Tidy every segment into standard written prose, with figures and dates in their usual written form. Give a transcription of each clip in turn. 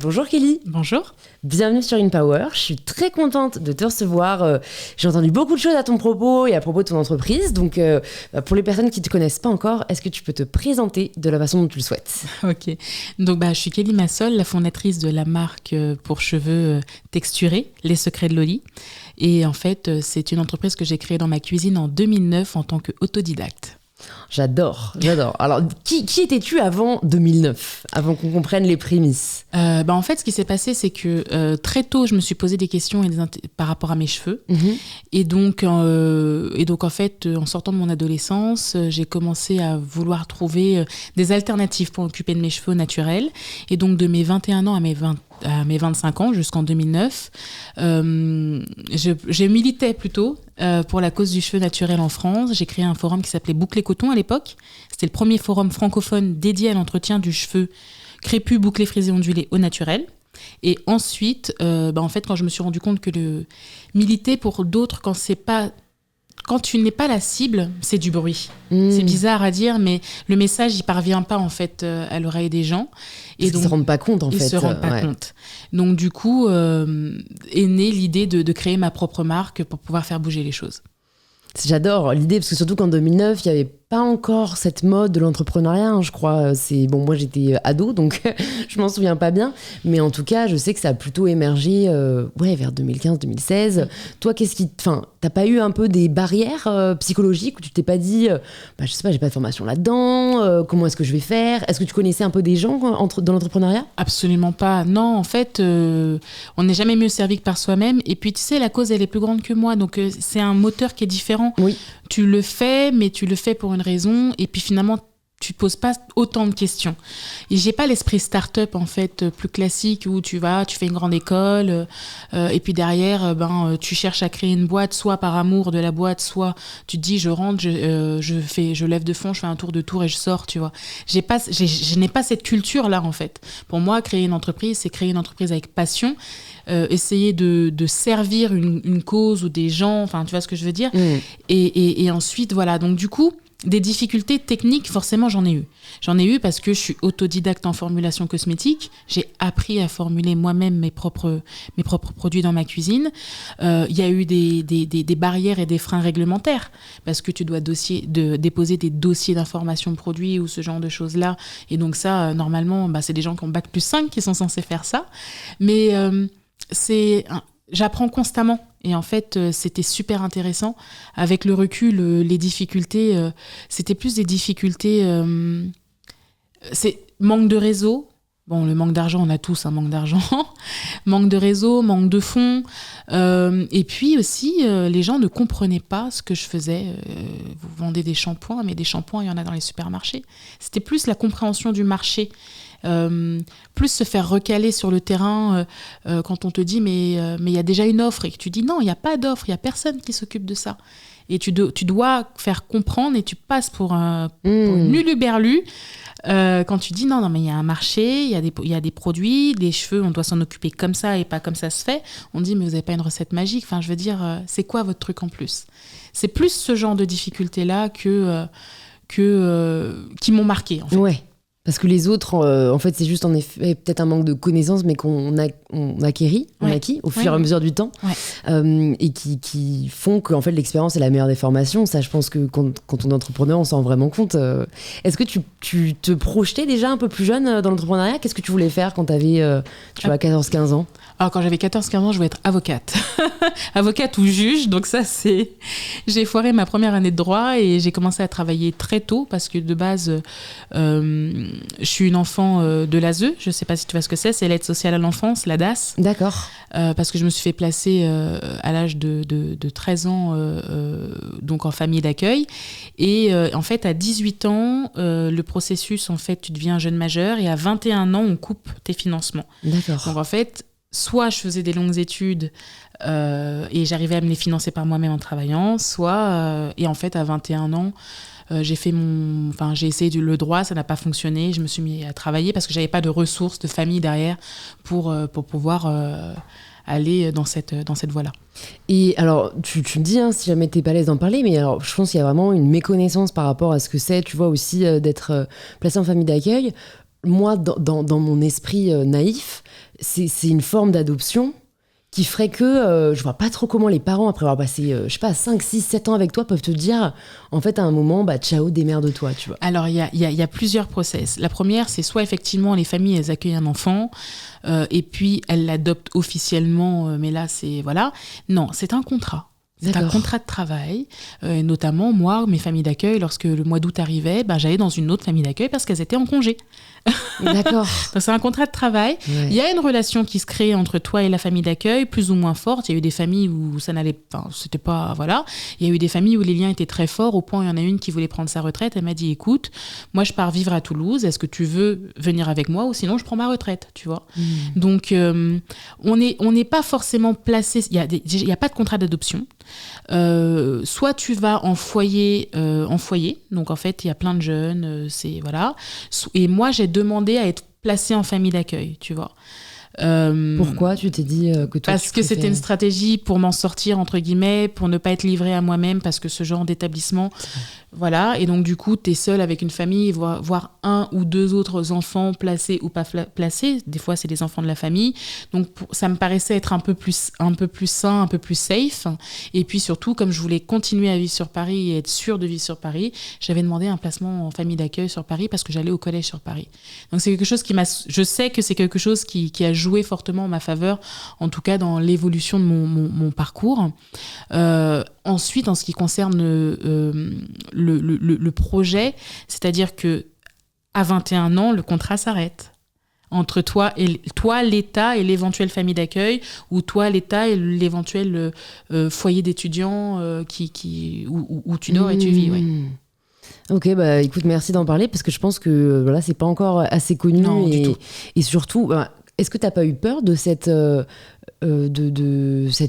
Bonjour Kelly. Bonjour. Bienvenue sur InPower. Je suis très contente de te recevoir. J'ai entendu beaucoup de choses à ton propos et à propos de ton entreprise. Donc, pour les personnes qui ne te connaissent pas encore, est-ce que tu peux te présenter de la façon dont tu le souhaites ? Ok. Donc, je suis Kelly Massol, la fondatrice de la marque pour cheveux texturés, Les Secrets de Loli. Et en fait, c'est une entreprise que j'ai créée dans ma cuisine en 2009 en tant qu'autodidacte. J'adore. Alors, qui étais-tu avant 2009, avant qu'on comprenne les prémices ? En fait, ce qui s'est passé, c'est que très tôt, je me suis posé des questions par rapport à mes cheveux. Et donc, en fait, en sortant de mon adolescence, j'ai commencé à vouloir trouver des alternatives pour m'occuper de mes cheveux naturels. Et donc, de mes 21 ans à mes 25 ans, jusqu'en 2009, je militais plutôt pour la cause du cheveu naturel en France. J'ai créé un forum qui s'appelait Bouclé Coton à l'époque. C'était le premier forum francophone dédié à l'entretien du cheveu crépus, bouclé, frisé, ondulé au naturel. Et ensuite, en fait, quand je me suis rendu compte que militer pour d'autres, quand tu n'es pas la cible, c'est du bruit. C'est bizarre à dire, mais le message, il parvient pas en fait à l'oreille des gens. Et donc, ils se rendent pas compte en fait. Ils se rendent pas compte. Donc du coup, est née l'idée de créer ma propre marque pour pouvoir faire bouger les choses. J'adore l'idée, parce que surtout qu'en 2009, il n'y avait pas encore cette mode de l'entrepreneuriat, je crois. Moi, j'étais ado, donc je m'en souviens pas bien. Mais en tout cas, je sais que ça a plutôt émergé vers 2015-2016. Toi, t'as pas eu un peu des barrières psychologiques où tu t'es pas dit, je sais pas, j'ai pas de formation là-dedans, comment est-ce que je vais faire ? Est-ce que tu connaissais un peu des gens dans l'entrepreneuriat ? Absolument pas. Non, en fait, on n'est jamais mieux servi que par soi-même. Et puis, tu sais, la cause, elle est plus grande que moi. Donc, c'est un moteur qui est différent. Oui. Tu le fais, mais tu le fais pour une raison. Et puis, finalement, tu ne poses pas autant de questions. Et j'ai pas l'esprit start-up, en fait, plus classique, où tu fais une grande école, et puis derrière, tu cherches à créer une boîte, soit par amour de la boîte, soit tu te dis, je rentre, je lève de fond, je fais un tour de tour et je sors, tu vois. Je n'ai pas cette culture-là, en fait. Pour moi, créer une entreprise, c'est créer une entreprise avec passion, essayer de servir une cause ou des gens, enfin, tu vois ce que je veux dire. Et ensuite, voilà. Donc, du coup, des difficultés techniques, forcément, j'en ai eu. J'en ai eu parce que je suis autodidacte en formulation cosmétique. J'ai appris à formuler moi-même mes propres produits dans ma cuisine. Il y a eu des barrières et des freins réglementaires parce que tu dois déposer des dossiers d'information produits ou ce genre de choses-là. Et donc ça, normalement, c'est des gens qui ont Bac+5 qui sont censés faire ça. Mais j'apprends constamment. Et en fait, c'était super intéressant. Avec le recul, les difficultés, c'était plus des difficultés... c'est manque de réseau. Bon, le manque d'argent, on a tous un manque d'argent. Manque de réseau, manque de fonds. Et puis aussi, les gens ne comprenaient pas ce que je faisais. Vous vendez des shampoings, mais des shampoings, il y en a dans les supermarchés. C'était plus la compréhension du marché. Plus se faire recaler sur le terrain quand on te dit mais il y a déjà une offre et que tu dis non, il n'y a pas d'offre, il n'y a personne qui s'occupe de ça. Et tu dois faire comprendre et tu passes pour une luluberlu quand tu dis non mais il y a un marché, il y a des produits, des cheveux, on doit s'en occuper comme ça et pas comme ça se fait. On dit mais vous n'avez pas une recette magique, enfin je veux dire c'est quoi votre truc en plus ? C'est plus ce genre de difficultés-là qui m'ont marqué en fait. Ouais. Parce que les autres, en fait, c'est juste en effet peut-être un manque de connaissances, mais qu'on acquis au fur et à mesure du temps, et qui font que en fait, l'expérience est la meilleure des formations. Ça, je pense que quand on est entrepreneur, on s'en rend vraiment compte. Est-ce que tu te projetais déjà un peu plus jeune dans l'entrepreneuriat ? Qu'est-ce que tu voulais faire quand tu avais 14-15 ans ? Alors, quand j'avais 14-15 ans, je voulais être avocate. Avocate ou juge, donc ça, j'ai foiré ma première année de droit et j'ai commencé à travailler très tôt parce que de base, je suis une enfant de l'ASE, je ne sais pas si tu vois ce que c'est l'aide sociale à l'enfance, la DAS. D'accord. Parce que je me suis fait placer à l'âge de 13 ans donc en famille d'accueil. Et en fait, à 18 ans, le processus, en fait, tu deviens jeune majeur et à 21 ans, on coupe tes financements. D'accord. Donc en fait, soit je faisais des longues études et j'arrivais à me les financer par moi-même en travaillant, soit, et en fait, à 21 ans, j'ai essayé le droit, ça n'a pas fonctionné. Je me suis mis à travailler parce que j'avais pas de ressources, de famille derrière pour pouvoir aller dans cette voie-là. Et alors, tu me dis, si jamais t'es pas à l'aise d'en parler, mais alors, je pense qu'il y a vraiment une méconnaissance par rapport à ce que c'est, tu vois, aussi d'être placé en famille d'accueil. moi, dans mon esprit naïf, c'est une forme d'adoption qui ferait que je vois pas trop comment les parents, après avoir passé, je sais pas, 5, 6, 7 ans avec toi, peuvent te dire, en fait, à un moment, ciao, démerde-toi, tu vois. Alors, il y a plusieurs process. La première, c'est soit effectivement les familles, elles accueillent un enfant, et puis elles l'adoptent officiellement, mais là, c'est... Voilà. Non, c'est un contrat. C'est un contrat de travail. Notamment, moi, mes familles d'accueil, lorsque le mois d'août arrivait, j'allais dans une autre famille d'accueil parce qu'elles étaient en congé. D'accord. Donc, c'est un contrat de travail. Ouais. Il y a une relation qui se crée entre toi et la famille d'accueil, plus ou moins forte. Il y a eu des familles où ça n'allait pas, c'était pas, voilà. Il y a eu des familles où les liens étaient très forts, au point où il y en a une qui voulait prendre sa retraite. Elle m'a dit, écoute, moi, je pars vivre à Toulouse. Est-ce que tu veux venir avec moi ou sinon je prends ma retraite, tu vois. Donc, on n'est pas forcément placé. Il y a pas de contrat d'adoption. Soit tu vas en foyer, donc en fait il y a plein de jeunes, c'est voilà. Et moi j'ai demandé à être placée en famille d'accueil, tu vois. Pourquoi tu t'es dit que toi parce que c'était une stratégie pour m'en sortir entre guillemets, pour ne pas être livrée à moi-même, parce que ce genre d'établissement, voilà, et donc du coup t'es seule avec une famille, voire un ou deux autres enfants placés ou pas placés, des fois c'est des enfants de la famille, donc ça me paraissait être un peu plus sain, un peu plus safe, et puis surtout comme je voulais continuer à vivre sur Paris et être sûre de vivre sur Paris, j'avais demandé un placement en famille d'accueil sur Paris parce que j'allais au collège sur Paris. Donc c'est quelque chose je sais que c'est quelque chose qui a joué fortement en ma faveur, en tout cas dans l'évolution de mon parcours. Ensuite, en ce qui concerne le projet, c'est-à-dire que à 21 ans, le contrat s'arrête entre toi, l'État et l'éventuelle famille d'accueil, ou toi, l'État et l'éventuel foyer d'étudiants où tu dors et tu vis. Ouais. Ok, écoute, merci d'en parler parce que je pense que voilà, c'est pas encore assez connu. Non, du tout. Et surtout, est-ce que t'as pas eu peur de cette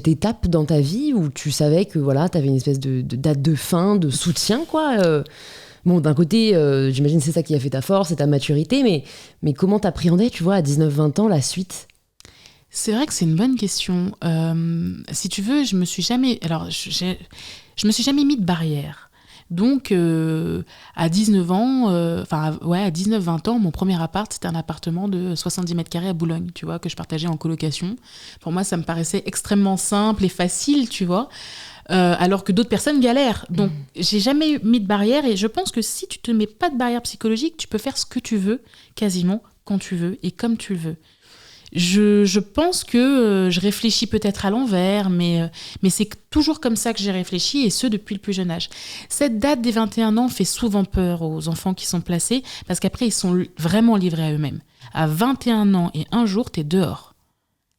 étape dans ta vie où tu savais que voilà, t'avais une espèce de date de fin, de soutien, quoi. Bon, d'un côté, j'imagine c'est ça qui a fait ta force et ta maturité, mais comment t'appréhendais, tu vois, à 19-20 ans, la suite ? C'est vrai que c'est une bonne question. Si tu veux, je me suis jamais mis de barrière. Donc, à 19 ans, à 19-20 ans, mon premier appart, c'était un appartement de 70 mètres carrés à Boulogne, tu vois, que je partageais en colocation. Pour moi, ça me paraissait extrêmement simple et facile, tu vois, alors que d'autres personnes galèrent. Donc, j'ai jamais mis de barrière et je pense que si tu te mets pas de barrière psychologique, tu peux faire ce que tu veux, quasiment quand tu veux et comme tu le veux. Je pense que je réfléchis peut-être à l'envers, mais c'est toujours comme ça que j'ai réfléchi, et ce, depuis le plus jeune âge. Cette date des 21 ans fait souvent peur aux enfants qui sont placés, parce qu'après, ils sont vraiment livrés à eux-mêmes. À 21 ans et un jour, t'es dehors.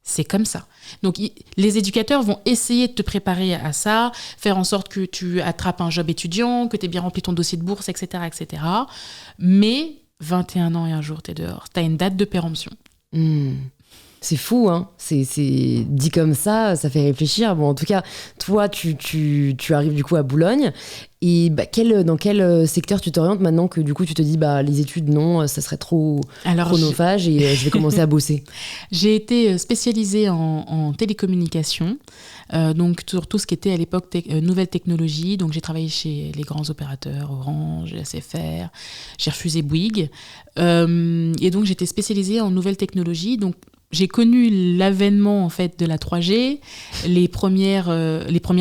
C'est comme ça. Donc, les éducateurs vont essayer de te préparer à ça, faire en sorte que tu attrapes un job étudiant, que tu aies bien rempli ton dossier de bourse, etc., etc. Mais 21 ans et un jour, t'es dehors. T'as une date de péremption. C'est fou, hein. C'est dit comme ça fait réfléchir. Bon, en tout cas, toi, tu arrives du coup à Boulogne. Et dans quel secteur tu t'orientes maintenant que du coup tu te dis les études, non, ça serait trop chronophage et je vais commencer à bosser. J'ai été spécialisée en télécommunications, donc sur tout ce qui était à l'époque nouvelles technologies. Donc j'ai travaillé chez les grands opérateurs, Orange, SFR, j'ai refusé Bouygues. Et donc j'étais spécialisée en nouvelles technologies. Donc j'ai connu l'avènement en fait de la 3G, les premières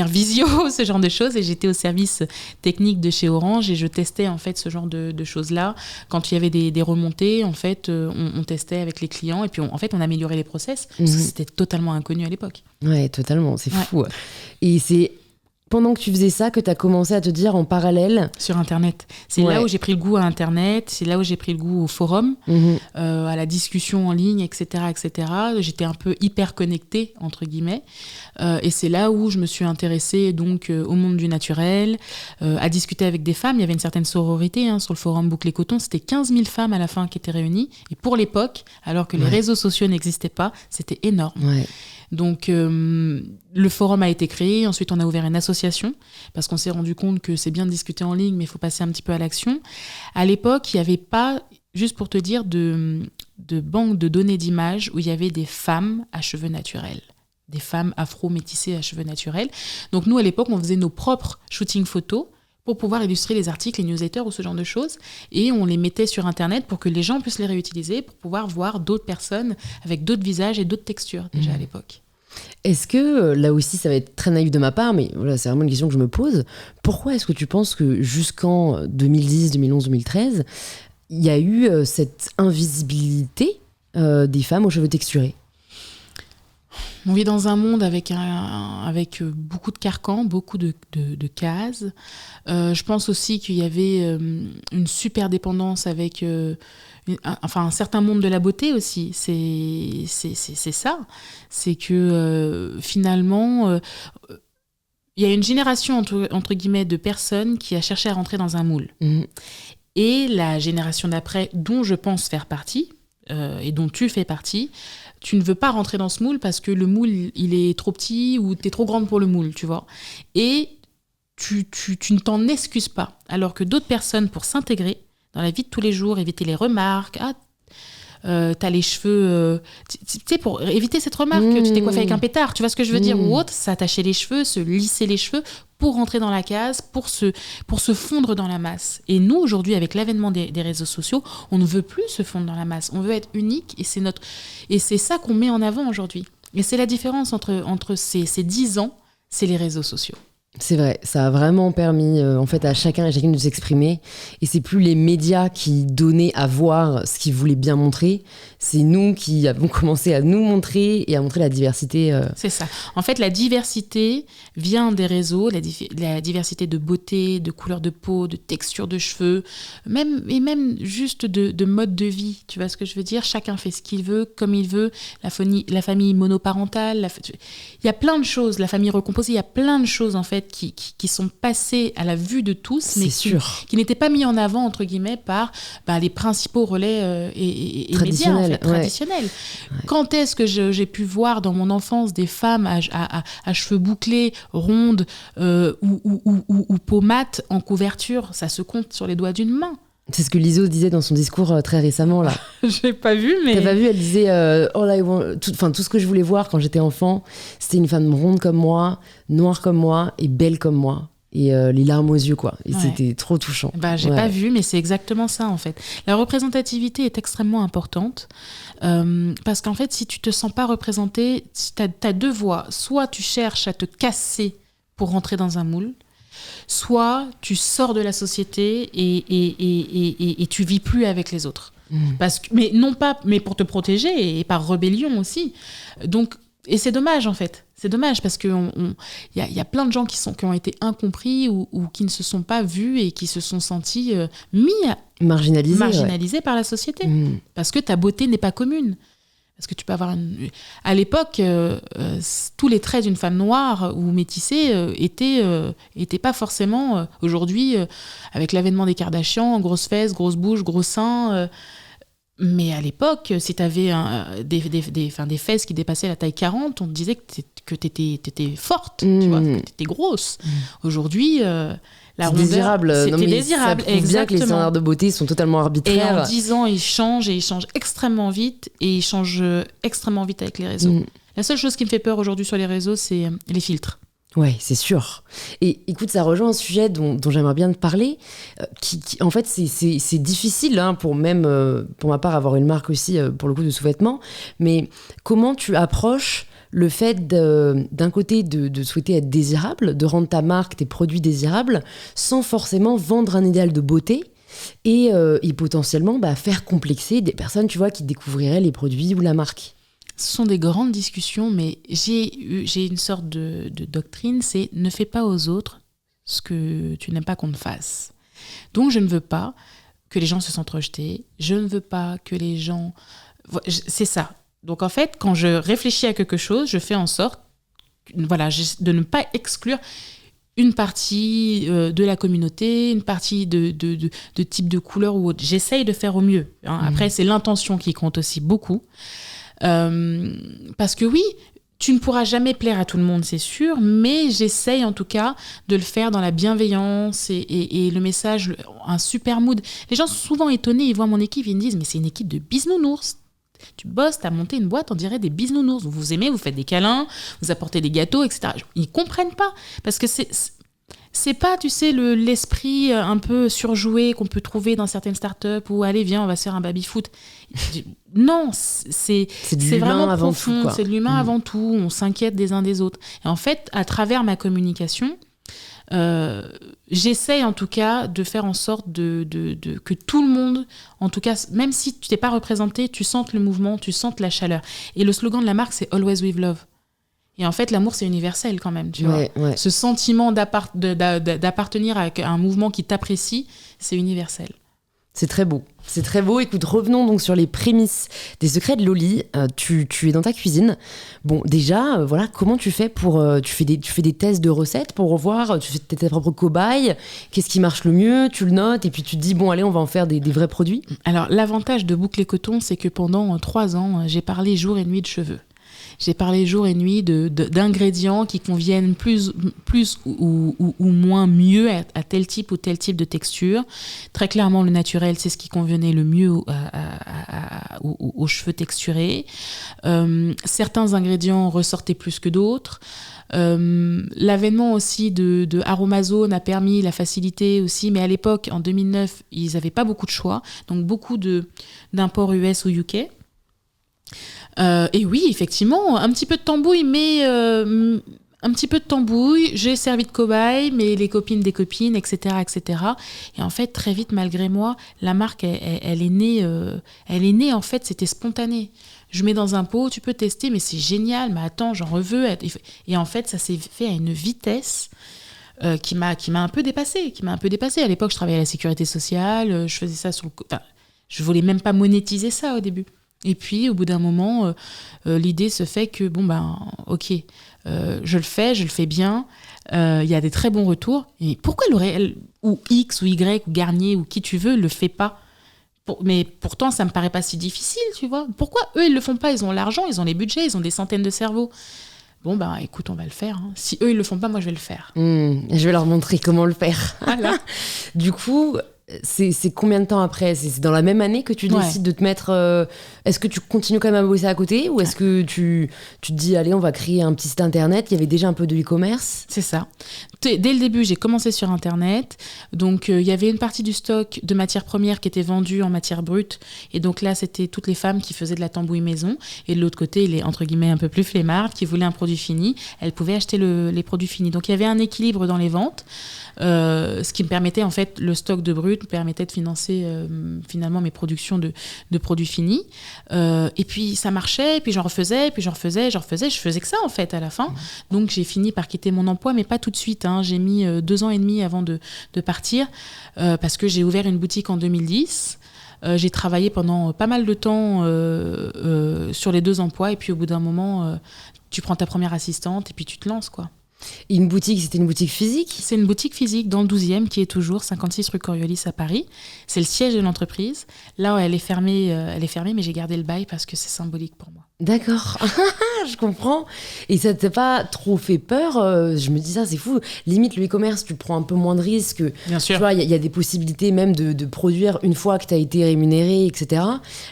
visios, ce genre de choses, et j'étais au service technique de chez Orange et je testais en fait ce genre de choses-là. Quand il y avait des remontées, en fait, on testait avec les clients et puis on améliorait les process parce que c'était totalement inconnu à l'époque. Ouais, totalement, c'est fou. Ouais. Et c'est pendant que tu faisais ça que tu as commencé à te dire en parallèle... Sur Internet. C'est là où j'ai pris le goût à Internet, c'est là où j'ai pris le goût au forum, à la discussion en ligne, etc., etc. J'étais un peu hyper connectée, entre guillemets. Et c'est là où je me suis intéressée donc, au monde du naturel, à discuter avec des femmes. Il y avait une certaine sororité sur le forum Boucle et Coton. C'était 15 000 femmes à la fin qui étaient réunies. Et pour l'époque, alors que les réseaux sociaux n'existaient pas, c'était énorme. Ouais. Donc, le forum a été créé. Ensuite, on a ouvert une association parce qu'on s'est rendu compte que c'est bien de discuter en ligne, mais il faut passer un petit peu à l'action. À l'époque, il n'y avait pas, juste pour te dire, de banque de données d'images où il y avait des femmes à cheveux naturels, des femmes afro-métissées à cheveux naturels. Donc, nous, à l'époque, on faisait nos propres shootings photos pour pouvoir illustrer les articles, les newsletters ou ce genre de choses. Et on les mettait sur Internet pour que les gens puissent les réutiliser, pour pouvoir voir d'autres personnes avec d'autres visages et d'autres textures, déjà à l'époque. Est-ce que, là aussi, ça va être très naïf de ma part, mais voilà, c'est vraiment une question que je me pose. Pourquoi est-ce que tu penses que jusqu'en 2010, 2011, 2013, il y a eu cette invisibilité des femmes aux cheveux texturés? On vit dans un monde avec beaucoup de carcans, beaucoup de cases. Je pense aussi qu'il y avait une super dépendance avec un certain monde de la beauté aussi. C'est ça. C'est que finalement, il y a une génération, entre guillemets, de personnes qui a cherché à rentrer dans un moule. Et la génération d'après, dont je pense faire partie, et dont tu fais partie, tu ne veux pas rentrer dans ce moule parce que le moule, il est trop petit ou tu es trop grande pour le moule, tu vois. Et tu ne t'en excuses pas. Alors que d'autres personnes, pour s'intégrer dans la vie de tous les jours, éviter les remarques, t'as les cheveux... tu sais, pour éviter cette remarque, tu t'es coiffé avec un pétard, tu vois ce que je veux dire, ou autre, s'attacher les cheveux, se lisser les cheveux pour rentrer dans la case, pour se fondre dans la masse. Et nous, aujourd'hui, avec l'avènement des réseaux sociaux, on ne veut plus se fondre dans la masse. On veut être unique et c'est ça qu'on met en avant aujourd'hui. Et c'est la différence entre ces 10 ans, c'est les réseaux sociaux. C'est vrai, ça a vraiment permis en fait à chacun et chacune de s'exprimer. Et c'est plus les médias qui donnaient à voir ce qu'ils voulaient bien montrer, c'est nous qui avons commencé à nous montrer et à montrer la diversité. C'est ça. En fait, la diversité vient des réseaux, la diversité de beauté, de couleur de peau, de texture de cheveux, même juste de mode de vie. Tu vois ce que je veux dire ? Chacun fait ce qu'il veut, comme il veut. La famille monoparentale, il y a plein de choses. La famille recomposée, il y a plein de choses en fait qui sont passées à la vue de tous, mais qui n'étaient pas mis en avant, entre guillemets, par les principaux relais et médias, en fait, traditionnels. Ouais. Quand est-ce que j'ai pu voir dans mon enfance des femmes à cheveux bouclés, rondes ou peau mate en couverture ? Ça se compte sur les doigts d'une main. C'est ce que Lizzo disait dans son discours très récemment, là. Je l'ai pas vu, mais... T'as pas vu, elle disait tout ce que je voulais voir quand j'étais enfant, c'était une femme ronde comme moi, noire comme moi et belle comme moi. Et les larmes aux yeux, quoi. Et c'était trop touchant. J'ai pas vu, mais c'est exactement ça, en fait. La représentativité est extrêmement importante. Parce qu'en fait, si tu te sens pas représenté, t'as deux voies. Soit tu cherches à te casser pour rentrer dans un moule, soit tu sors de la société et tu vis plus avec les autres. Mais pour te protéger et par rébellion aussi. Donc, et c'est dommage en fait. C'est dommage parce qu'il y a plein de gens qui ont été incompris ou qui ne se sont pas vus et qui se sont sentis marginalisés par la société. Parce que ta beauté n'est pas commune. Parce que tu peux avoir à l'époque, tous les traits d'une femme noire ou métissée étaient pas forcément aujourd'hui avec l'avènement des Kardashians, grosses fesses, grosses bouches, gros seins. Mais à l'époque, si tu avais des fesses qui dépassaient la taille 40, on te disait que t'étais forte, tu vois, que t'étais grosse. Aujourd'hui, la rondeur, désirable. C'était désirable. Ça prouve bien que les standards de beauté sont totalement arbitraires. Et en 10 ans, ils changent extrêmement vite et ils changent extrêmement vite avec les réseaux. La seule chose qui me fait peur aujourd'hui sur les réseaux, c'est les filtres. Ouais, c'est sûr. Et écoute, ça rejoint un sujet dont j'aimerais bien te parler, qui en fait, c'est difficile, hein, pour ma part, avoir une marque aussi, pour le coup, de sous-vêtements. Mais comment tu approches le fait d'un côté de souhaiter être désirable, de rendre ta marque, tes produits désirables, sans forcément vendre un idéal de beauté et potentiellement faire complexer des personnes, tu vois, qui découvriraient les produits ou la marque? Ce sont des grandes discussions, mais j'ai une sorte de doctrine, c'est ne fais pas aux autres ce que tu n'aimes pas qu'on te fasse. Donc je ne veux pas que les gens se sentent rejetés, je ne veux pas que les gens... C'est ça. Donc en fait, quand je réfléchis à quelque chose, je fais en sorte de ne pas exclure une partie de la communauté, une partie de type de couleur ou autre. J'essaye de faire au mieux. Hein. Après, c'est l'intention qui compte aussi beaucoup. Parce que oui, tu ne pourras jamais plaire à tout le monde, c'est sûr, mais j'essaye en tout cas de le faire dans la bienveillance et le message, un super mood. Les gens sont souvent étonnés, ils voient mon équipe, ils me disent « mais c'est une équipe de bisounours ». Tu bosses, t'as monté une boîte, on dirait des bisounours. Vous aimez, vous faites des câlins, vous apportez des gâteaux, etc. Ils comprennent pas, parce que c'est pas, tu sais, l'esprit un peu surjoué qu'on peut trouver dans certaines startups où allez, viens, on va se faire un baby-foot. Non, c'est vraiment avant profond, tout, quoi. c'est de l'humain avant tout, on s'inquiète des uns des autres. Et en fait, à travers ma communication, j'essaye en tout cas de faire en sorte que tout le monde, en tout cas, même si tu t'es pas représenté, tu sentes le mouvement, tu sentes la chaleur. Et le slogan de la marque, c'est Always with Love. Et en fait, l'amour, c'est universel quand même, tu vois. Ouais. Ce sentiment d'appartenir à un mouvement qui t'apprécie, c'est universel. C'est très beau. C'est très beau. Écoute, revenons donc sur les prémices des secrets de Loli. Tu es dans ta cuisine. Bon, déjà, voilà, comment tu fais pour... tu fais des tests de recettes pour revoir, tu fais tes propres cobayes. Qu'est-ce qui marche le mieux? Tu le notes et puis tu te dis, bon, allez, on va en faire des vrais produits. Alors, l'avantage de Boucle et Coton, c'est que pendant 3 ans, j'ai parlé jour et nuit de cheveux. J'ai parlé jour et nuit d'ingrédients qui conviennent plus ou moins mieux à tel type ou tel type de texture. Très clairement, le naturel, c'est ce qui convenait le mieux aux cheveux texturés. Certains ingrédients ressortaient plus que d'autres. L'avènement aussi de Aromazone a permis la facilité aussi, mais à l'époque, en 2009, ils n'avaient pas beaucoup de choix, donc beaucoup d'imports US ou UK. Et oui, effectivement, un petit peu de tambouille, mais un petit peu de tambouille. J'ai servi de cobaye, mais les copines des copines, etc., etc. Et en fait, très vite, malgré moi, la marque, elle est née. En fait, c'était spontané. Je mets dans un pot, tu peux tester, mais c'est génial. Mais attends, j'en veux. Et en fait, ça s'est fait à une vitesse qui m'a un peu dépassée. À l'époque, je travaillais à la sécurité sociale. Je faisais ça je voulais même pas monétiser ça au début. Et puis, au bout d'un moment, l'idée se fait que, ok, je le fais bien, il y a des très bons retours. Et pourquoi L'Oréal, ou X, ou Y, ou Garnier, ou qui tu veux, le fait pas? Mais pourtant, ça me paraît pas si difficile, tu vois. Pourquoi eux, ils le font pas? Ils ont l'argent, ils ont les budgets, ils ont des centaines de cerveaux. Bon, écoute, on va le faire. Hein. Si eux, ils le font pas, moi, je vais le faire. Je vais leur montrer comment le faire. Voilà. Du coup... C'est combien de temps après? C'est dans la même année que tu décides de te mettre... Est-ce que tu continues quand même à bosser à côté? Ou est-ce que tu te dis, allez, on va créer un petit site internet? Il y avait déjà un peu de e-commerce? C'est ça. Dès le début, j'ai commencé sur Internet. Donc, il y avait une partie du stock de matières premières qui était vendue en matière brute. Et donc là, c'était toutes les femmes qui faisaient de la tambouille maison. Et de l'autre côté, les, entre guillemets, un peu plus flemmardes qui voulaient un produit fini. Elles pouvaient acheter les produits finis. Donc, il y avait un équilibre dans les ventes. Ce qui me permettait, en fait, le stock de brut me permettait de financer finalement mes productions de produits finis. Et puis ça marchait, puis j'en refaisais. Je faisais que ça, en fait, à la fin. Donc j'ai fini par quitter mon emploi, mais pas tout de suite. Hein. J'ai mis 2 ans et demi avant de partir, parce que j'ai ouvert une boutique en 2010. J'ai travaillé pendant pas mal de temps sur les 2 emplois, et puis au bout d'un moment, tu prends ta première assistante et puis tu te lances, quoi. Et une boutique, c'était une boutique physique? C'est une boutique physique dans le 12e qui est toujours 56 rue Coriolis à Paris. C'est le siège de l'entreprise. Là, elle est fermée, mais j'ai gardé le bail parce que c'est symbolique pour moi. D'accord, je comprends. Et ça t'a pas trop fait peur? Je me dis ça, c'est fou. Limite, le e-commerce, tu prends un peu moins de risques. Bien sûr. Tu vois, il y a des possibilités même de produire une fois que tu as été rémunéré, etc.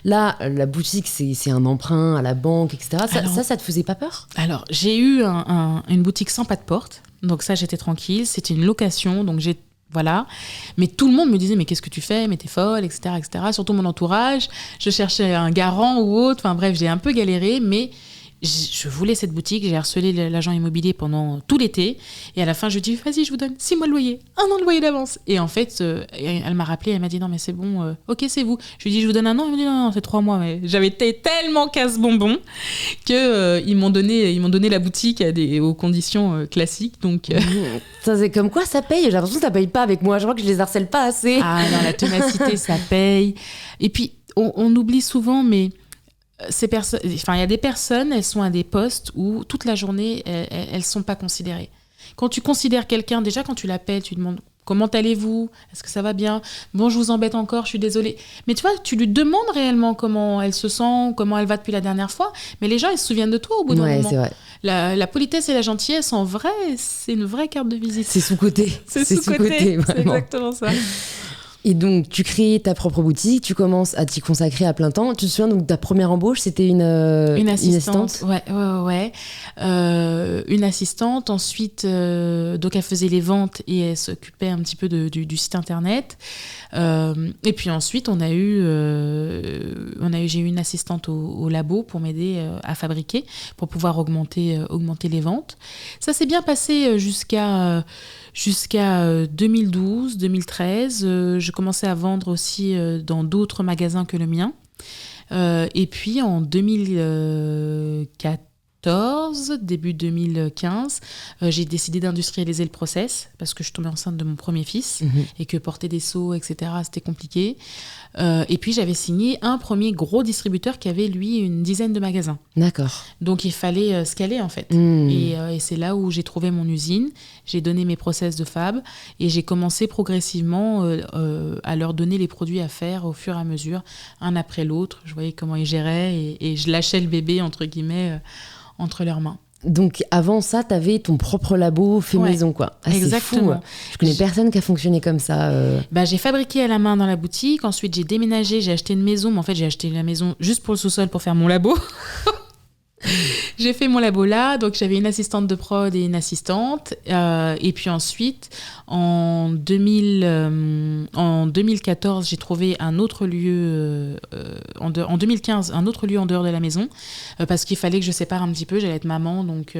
Là, la boutique, c'est un emprunt à la banque, etc. Ça te faisait pas peur? Alors, j'ai eu une boutique sans pas de porte. Donc ça, j'étais tranquille. C'était une location, donc voilà. Mais tout le monde me disait, mais qu'est-ce que tu fais? Mais t'es folle, etc., etc. Surtout mon entourage. Je cherchais un garant ou autre. Enfin bref, j'ai un peu galéré, mais je voulais cette boutique. J'ai harcelé l'agent immobilier pendant tout l'été. Et à la fin, je lui dis, vas-y, je vous donne 6 mois de loyer, 1 an de loyer d'avance. Et en fait, elle m'a rappelé, elle m'a dit, non, mais c'est bon, ok, c'est vous. Je lui dis, je vous donne 1 an. Elle m'a dit, non, c'est 3 mois. Mais j'avais été tellement casse-bonbon qu'ils m'ont donné la boutique aux conditions classiques. Donc, ça, c'est comme quoi ça paye? J'ai l'impression que ça paye pas avec moi. Je crois que je les harcèle pas assez. Ah non, la ténacité, ça paye. Et puis, on oublie souvent, mais il y a des personnes, elles sont à des postes où toute la journée, elles sont pas considérées. Quand tu considères quelqu'un, déjà quand tu l'appelles, tu demandes comment allez-vous? Est-ce que ça va bien? Bon, je vous embête encore, je suis désolée. Mais tu vois, tu lui demandes réellement comment elle se sent, comment elle va depuis la dernière fois. Mais les gens, ils se souviennent de toi au bout d'un moment. C'est vrai. La politesse et la gentillesse, en vrai, c'est une vraie carte de visite. C'est sous-côté. C'est sous-côté, c'est exactement ça. Et donc, tu crées ta propre boutique, tu commences à t'y consacrer à plein temps. Tu te souviens, donc, ta première embauche, c'était une assistante. Ouais. Une assistante. Ensuite, donc, elle faisait les ventes et elle s'occupait un petit peu du site internet. Et puis ensuite, j'ai eu une assistante au labo pour m'aider à fabriquer, pour pouvoir augmenter les ventes. Ça s'est bien passé jusqu'à 2012, 2013. Je commençais à vendre aussi dans d'autres magasins que le mien. Et puis en 2014, début 2015, j'ai décidé d'industrialiser le process parce que je tombais enceinte de mon premier fils et que porter des seaux, etc., c'était compliqué. Et puis j'avais signé un premier gros distributeur qui avait, lui, une dizaine de magasins. D'accord. Donc il fallait scaler en fait. Et c'est là où j'ai trouvé mon usine, j'ai donné mes process de fab et j'ai commencé progressivement à leur donner les produits à faire au fur et à mesure, un après l'autre. Je voyais comment ils géraient et je lâchais le bébé, entre guillemets, entre leurs mains. Donc avant ça, tu avais ton propre labo fait maison, quoi. Ah, exactement. C'est fou. Je connais personne qui a fonctionné comme ça. J'ai fabriqué à la main dans la boutique. Ensuite, j'ai déménagé, j'ai acheté une maison. Mais en fait, j'ai acheté la maison juste pour le sous-sol pour faire mon labo. J'ai fait mon labo là, donc j'avais une assistante de prod et une assistante. Et puis ensuite, en 2014, j'ai trouvé un autre lieu, en 2015, un autre lieu en dehors de la maison, parce qu'il fallait que je sépare un petit peu, j'allais être maman, donc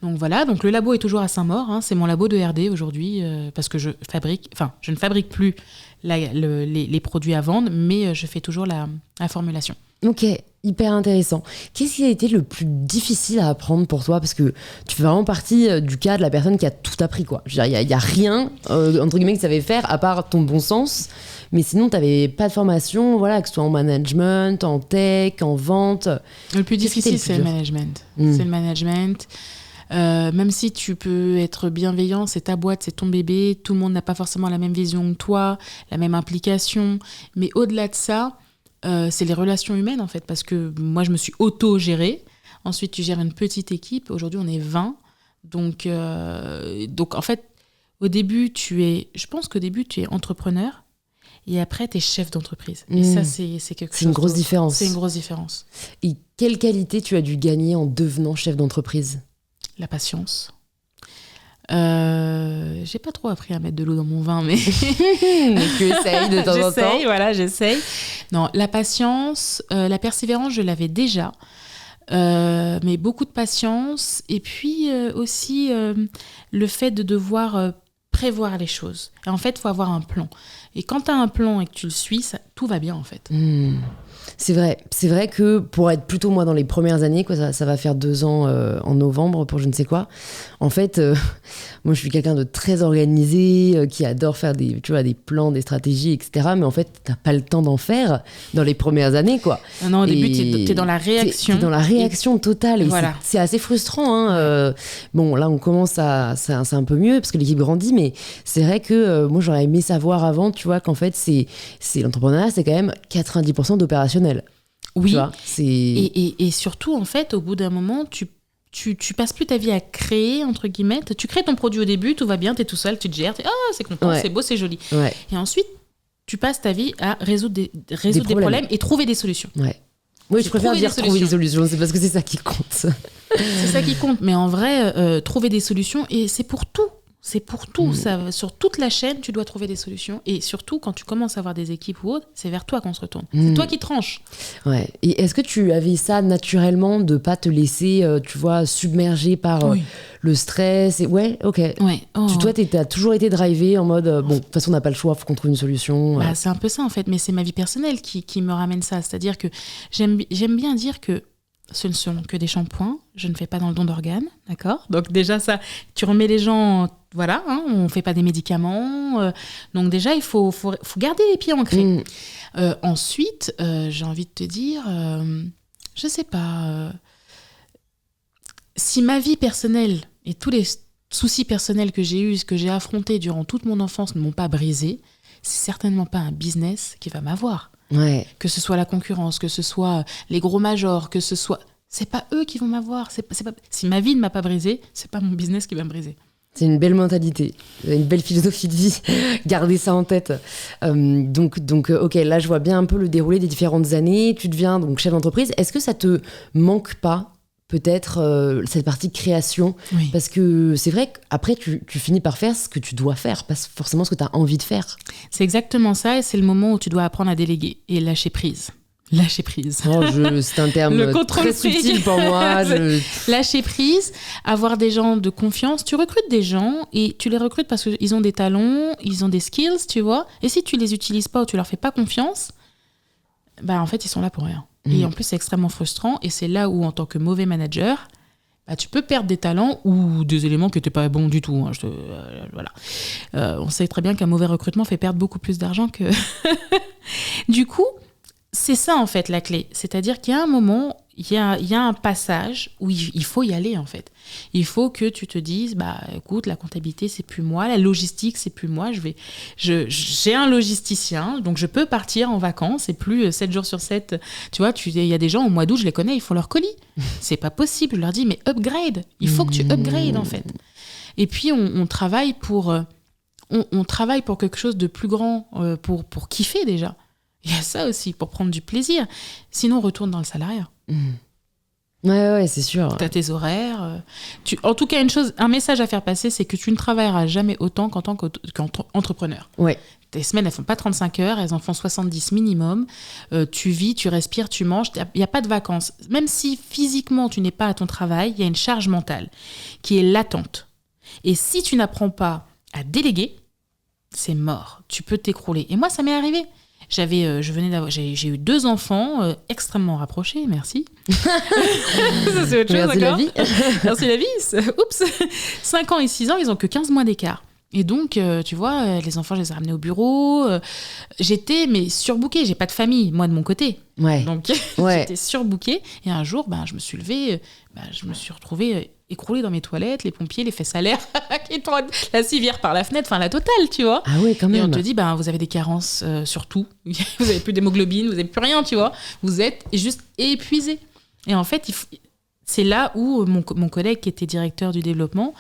voilà. Donc le labo est toujours à Saint-Maur, hein, c'est mon labo de R&D aujourd'hui, parce que je ne fabrique plus les produits à vendre, mais je fais toujours la formulation. Ok, hyper intéressant. Qu'est-ce qui a été le plus difficile à apprendre pour toi? Parce que tu fais vraiment partie du cas de la personne qui a tout appris, quoi. Je veux dire, il n'y a rien, entre guillemets, que tu savais faire, à part ton bon sens. Mais sinon, tu n'avais pas de formation, voilà, que ce soit en management, en tech, en vente. Le plus difficile, c'est le management. C'est le management. Même si tu peux être bienveillant, c'est ta boîte, c'est ton bébé, tout le monde n'a pas forcément la même vision que toi, la même implication. Mais au-delà de ça, c'est les relations humaines en fait, parce que moi je me suis auto-gérée. Ensuite tu gères une petite équipe, aujourd'hui on est 20. Donc en fait, je pense qu'au début tu es entrepreneur et après tu es chef d'entreprise. Et ça c'est quelque chose. C'est une grosse différence. C'est une grosse différence. Et quelle qualité tu as dû gagner en devenant chef d'entreprise? La patience. J'ai pas trop appris à mettre de l'eau dans mon vin, mais tu essayes de temps en temps. J'essaye. Non, la patience, la persévérance, je l'avais déjà, mais beaucoup de patience. Et puis aussi le fait de devoir prévoir les choses. Et en fait, il faut avoir un plan. Et quand tu as un plan et que tu le suis, tout va bien en fait. C'est vrai que pour être plutôt moi dans les premières années, quoi, ça va faire 2 ans en novembre pour je ne sais quoi. En fait, moi je suis quelqu'un de très organisé, qui adore faire des plans, des stratégies, etc. Mais en fait, t'as pas le temps d'en faire dans les premières années, quoi. Non, au début, t'es dans la réaction. T'es dans la réaction totale. Et voilà. C'est assez frustrant, hein. Bon, là, on commence c'est un peu mieux parce que l'équipe grandit, mais c'est vrai que moi, j'aurais aimé savoir avant, tu vois, qu'en fait, c'est l'entrepreneuriat, c'est quand même 90% d'opérationnel. Oui, tu vois, et surtout, en fait, au bout d'un moment, tu passes plus ta vie à créer, entre guillemets. Tu crées ton produit au début, tout va bien, t'es tout seul, tu te gères, c'est content, c'est beau, c'est joli. Ouais. Et ensuite, tu passes ta vie à résoudre des problèmes et trouver des solutions. Ouais. Oui, je préfère dire trouver des solutions, c'est parce que c'est ça qui compte. C'est ça qui compte, mais en vrai, trouver des solutions, et c'est pour tout. C'est pour tout. Ça, sur toute la chaîne, tu dois trouver des solutions. Et surtout, quand tu commences à avoir des équipes ou autres, c'est vers toi qu'on se retourne. C'est toi qui tranches. Ouais. Et est-ce que tu avais ça naturellement, de ne pas te laisser, tu vois, submerger par le stress Ouais, ok. Ouais. Toi, tu as toujours été drivé en mode, bon, de toute façon, on n'a pas le choix, il faut qu'on trouve une solution. C'est un peu ça, en fait. Mais c'est ma vie personnelle qui me ramène ça. C'est-à-dire que j'aime bien dire que ce ne sont que des shampoings, je ne fais pas dans le don d'organes, d'accord ? Donc déjà ça, tu remets les gens, voilà, hein, on ne fait pas des médicaments, donc déjà il faut garder les pieds ancrés. Ensuite, j'ai envie de te dire, je ne sais pas, si ma vie personnelle et tous les soucis personnels que j'ai eus, que j'ai affrontés durant toute mon enfance ne m'ont pas brisé, c'est certainement pas un business qui va m'avoir. Ouais. Que ce soit la concurrence, que ce soit les gros majors, que ce soit... C'est pas eux qui vont m'avoir. C'est pas... Si ma vie ne m'a pas brisé, c'est pas mon business qui va me briser. C'est une belle mentalité, une belle philosophie de vie. Gardez ça en tête. Donc, ok, là, je vois bien un peu le déroulé des différentes années. Tu deviens donc chef d'entreprise. Est-ce que ça te manque pas, peut-être, cette partie création ? Oui. Parce que c'est vrai qu'après, tu finis par faire ce que tu dois faire, pas forcément ce que tu as envie de faire. C'est exactement ça, et c'est le moment où tu dois apprendre à déléguer et lâcher prise. Lâcher prise. Oh, c'est un terme très subtil pour moi. Lâcher prise, avoir des gens de confiance. Tu recrutes des gens et tu les recrutes parce qu'ils ont des talents, ils ont des skills, tu vois. Et si tu les utilises pas ou tu leur fais pas confiance, bah en fait, ils sont là pour rien. Et en plus, c'est extrêmement frustrant. Et c'est là où, en tant que mauvais manager, bah, tu peux perdre des talents ou des éléments qui n'étaient pas bons du tout. Hein. Voilà. On sait très bien qu'un mauvais recrutement fait perdre beaucoup plus d'argent que... Du coup, c'est ça, en fait, la clé. C'est-à-dire qu'il y a un moment, il y a un passage où il faut y aller, en fait. Il faut que tu te dises, bah, écoute, la comptabilité, c'est plus moi. La logistique, c'est plus moi. J'ai un logisticien, donc je peux partir en vacances et plus 7 jours sur 7. Tu vois, il y a des gens, au mois d'août, je les connais, ils font leur colis. C'est pas possible. Je leur dis, mais upgrade. Il faut que tu upgrades, en fait. Et puis, on travaille pour... On travaille pour quelque chose de plus grand, pour kiffer, déjà. Il y a ça aussi, pour prendre du plaisir. Sinon, on retourne dans le salariat. Ouais, c'est sûr. Tu as tes horaires. En tout cas, un message à faire passer, c'est que tu ne travailleras jamais autant qu'en tant qu'entrepreneur. Ouais. Tes semaines, elles ne font pas 35 heures, elles en font 70 minimum. Tu vis, tu respires, tu manges. Il n'y a pas de vacances. Même si physiquement, tu n'es pas à ton travail, il y a une charge mentale qui est latente. Et si tu n'apprends pas à déléguer, c'est mort. Tu peux t'écrouler. Et moi, ça m'est arrivé. J'ai eu 2 enfants extrêmement rapprochés, merci. Ça, c'est autre chose, merci d'accord ? la vie. Merci la vie. Oups. 5 ans et 6 ans, ils ont que 15 mois d'écart. Et donc, tu vois, les enfants, je les ai ramenés au bureau. J'étais, mais surbookée. J'ai pas de famille, moi, de mon côté. Ouais. Donc, j'étais surbookée. Et un jour, je me suis levée, je me suis retrouvée écroulée dans mes toilettes, les pompiers, les fesses à l'air, la civière par la fenêtre, enfin, la totale, tu vois. Ah ouais, quand même. Et on te dit, vous avez des carences sur tout. Vous avez plus d'hémoglobine, vous avez plus rien, tu vois. Vous êtes juste épuisé. Et en fait, c'est là où mon collègue qui était directeur du développement,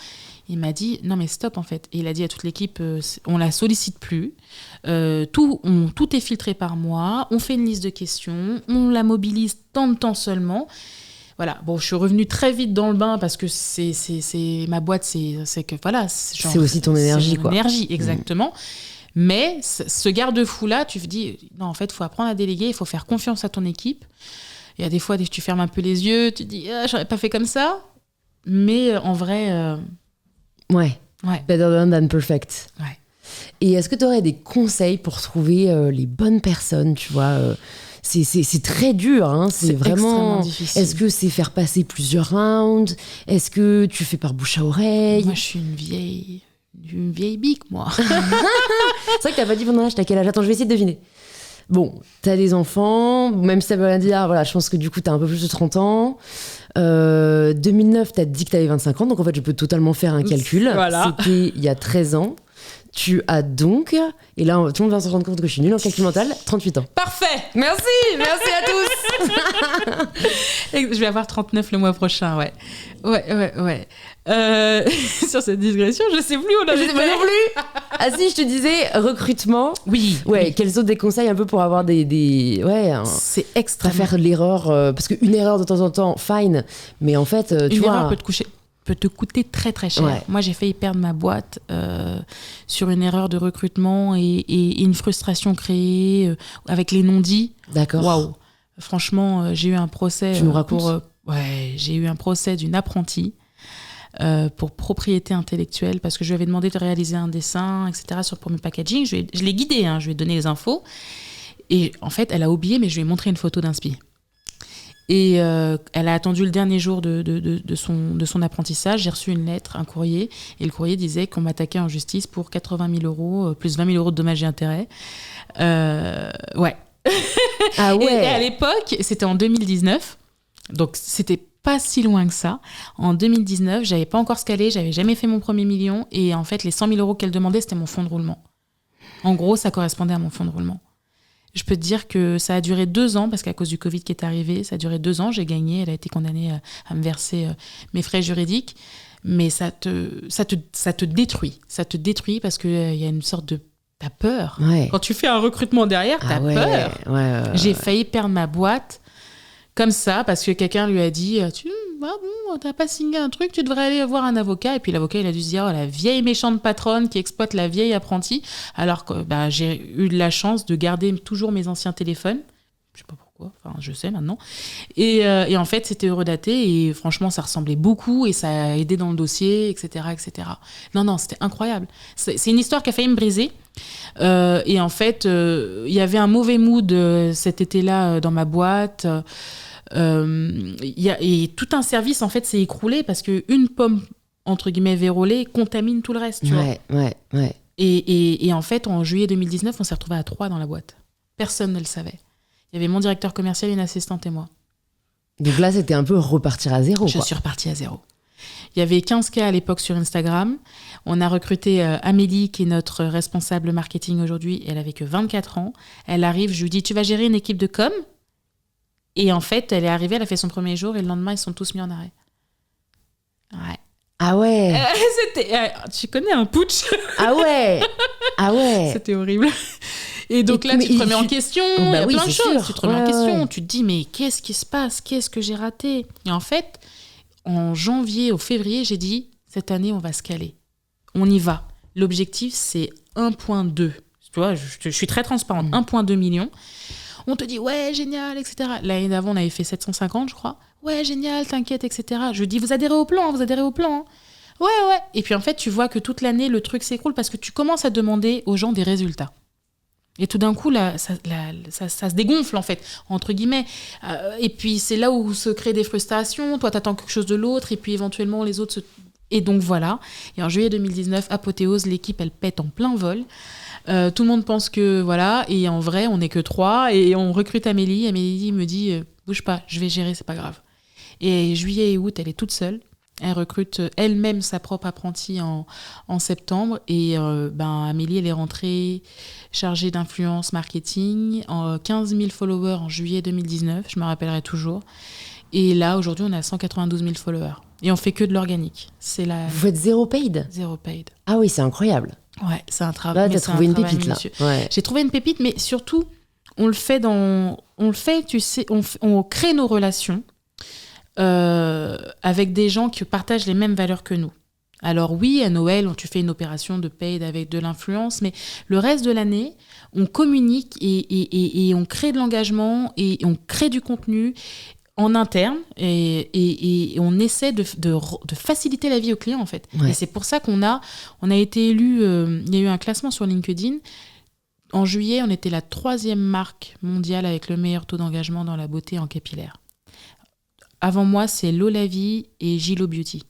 il m'a dit, non mais stop en fait. Et il a dit à toute l'équipe, on la sollicite plus. Tout est filtré par moi. On fait une liste de questions. On la mobilise tant de temps seulement. Voilà. Bon, je suis revenue très vite dans le bain parce que c'est ma boîte, c'est que voilà. C'est aussi ton énergie, quoi. Énergie, exactement. Mais ce garde-fou-là, tu te dis, non, en fait, il faut apprendre à déléguer, il faut faire confiance à ton équipe. Il y a des fois, tu fermes un peu les yeux, tu te dis, j'aurais pas fait comme ça. Mais en vrai... Ouais. Better done than perfect. Ouais. Et est-ce que tu aurais des conseils pour trouver les bonnes personnes, tu vois c'est très dur, hein. C'est vraiment difficile. Est-ce que c'est faire passer plusieurs rounds ? Est-ce que tu fais par bouche à oreille ? Moi, je suis une vieille bique, moi. C'est vrai que t'as pas dit ton âge, t'as quel âge ? Attends, je vais essayer de deviner. Bon, t'as des enfants, même si ça veut rien dire, voilà, je pense que du coup, t'as un peu plus de 30 ans. 2009, t'as dit que t'avais 25 ans, donc en fait, je peux totalement faire un calcul. Voilà. C'était il y a 13 ans. Tu as donc, et là, tout le monde va se rendre compte que je suis nulle en calcul mental, 38 ans. Parfait. Merci à tous. Je vais avoir 39 le mois prochain, ouais. Sur cette digression, je sais plus où on a Je sais pas non plus. Ah si, je te disais, recrutement. Oui. Quels sont des conseils un peu pour avoir c'est extrêmement... pas faire l'erreur, parce qu'une erreur de temps en temps, fine, mais en fait, tu vois... Une erreur peut te coûter très très cher. Ouais. Moi, j'ai failli perdre ma boîte sur une erreur de recrutement et une frustration créée avec les non-dits. D'accord. Waouh. Franchement, j'ai eu un procès. Tu nous racontes ? J'ai eu un procès d'une apprentie pour propriété intellectuelle parce que je lui avais demandé de réaliser un dessin, etc. pour mes packaging. Je l'ai guidée, je lui ai donné les infos. Et en fait, elle a oublié, mais je lui ai montré une photo d'inspi. Et elle a attendu le dernier jour de son apprentissage. J'ai reçu une lettre, un courrier. Et le courrier disait qu'on m'attaquait en justice pour 80 000 euros, plus 20 000 euros de dommages et intérêts. Ouais. Ah ouais. Et à l'époque, c'était en 2019. Donc, c'était pas si loin que ça. En 2019, j'avais pas encore scalé, j'avais jamais fait mon premier million. Et en fait, les 100 000 euros qu'elle demandait, c'était mon fonds de roulement. En gros, ça correspondait à mon fonds de roulement. Je peux te dire que ça a duré 2 ans, parce qu'à cause du Covid qui est arrivé, ça a duré 2 ans. J'ai gagné, elle a été condamnée à me verser mes frais juridiques. mais ça te détruit. Ça te détruit parce qu'il y a une sorte de... T'as peur. Ouais. Quand tu fais un recrutement derrière, t'as peur. Ouais. J'ai failli perdre ma boîte comme ça parce que quelqu'un lui a dit t'as pas signé un truc, tu devrais aller voir un avocat. Et puis l'avocat, il a dû se dire la vieille méchante patronne qui exploite la vieille apprentie. Alors que j'ai eu de la chance de garder toujours mes anciens téléphones. Je sais pas pourquoi, enfin je sais maintenant. Et en fait, c'était eurodaté et franchement, ça ressemblait beaucoup et ça a aidé dans le dossier, etc. etc. Non, c'était incroyable. C'est une histoire qui a failli me briser. Et en fait, il y avait un mauvais mood cet été-là dans ma boîte. Et tout un service, en fait, s'est écroulé parce qu'une pomme, entre guillemets, vérolée, contamine tout le reste, tu vois. Ouais. Et en fait, en juillet 2019, on s'est retrouvés à 3 dans la boîte. Personne ne le savait. Il y avait mon directeur commercial, une assistante et moi. Donc là, c'était un peu repartir à zéro. Je suis repartie à zéro. Il y avait 15 cas à l'époque sur Instagram. On a recruté Amélie, qui est notre responsable marketing aujourd'hui. Elle avait que 24 ans. Elle arrive, je lui dis, tu vas gérer une équipe de com ? Et en fait, elle est arrivée, elle a fait son premier jour et le lendemain, ils sont tous mis en arrêt. Ouais. Ah ouais. Tu connais un putsch ? Ah ouais. C'était horrible. Et donc là, tu te remets en question, il y a plein de choses. Tu te remets en question, tu te dis, mais qu'est-ce qui se passe ? Qu'est-ce que j'ai raté ? Et en fait, en janvier ou février, j'ai dit, cette année, on va se caler. On y va. L'objectif, c'est 1,2. Tu vois, je suis très transparente. 1,2 million. On te dit, ouais, génial, etc. L'année d'avant, on avait fait 750, je crois. Ouais, génial, t'inquiète, etc. Je dis, vous adhérez au plan, hein. Ouais. Et puis en fait, tu vois que toute l'année, le truc s'écroule parce que tu commences à demander aux gens des résultats. Et tout d'un coup, ça se dégonfle, en fait, entre guillemets. Et puis, c'est là où se créent des frustrations. Toi, t'attends quelque chose de l'autre. Et puis, éventuellement, les autres se... Et donc, voilà. Et en juillet 2019, apothéose, l'équipe, elle pète en plein vol. Tout le monde pense que, voilà. Et en vrai, on n'est que 3. Et on recrute Amélie. Amélie me dit, bouge pas, je vais gérer, c'est pas grave. Et juillet et août, elle est toute seule. Elle recrute elle-même sa propre apprentie en septembre. Et Amélie, elle est rentrée chargée d'influence marketing, 15 000 followers en juillet 2019, je me rappellerai toujours. Et là, aujourd'hui, on a 192 000 followers. Et on fait que de l'organique. Vous faites zéro paid ? Zéro paid. Ah oui, c'est incroyable. Ouais, c'est un travail. Là, t'as trouvé une pépite, là. Ouais. J'ai trouvé une pépite, mais surtout, on crée nos relations avec des gens qui partagent les mêmes valeurs que nous. Alors oui, à Noël, tu fais une opération de paid avec de l'influence, mais le reste de l'année, on communique et on crée de l'engagement et on crée du contenu en interne et on essaie de faciliter la vie aux clients, en fait. Ouais. Et c'est pour ça qu'on a été élu, il y a eu un classement sur LinkedIn. En juillet, on était la 3e marque mondiale avec le meilleur taux d'engagement dans la beauté en capillaire. Avant moi, c'est Lolavie et Gilo Beauty.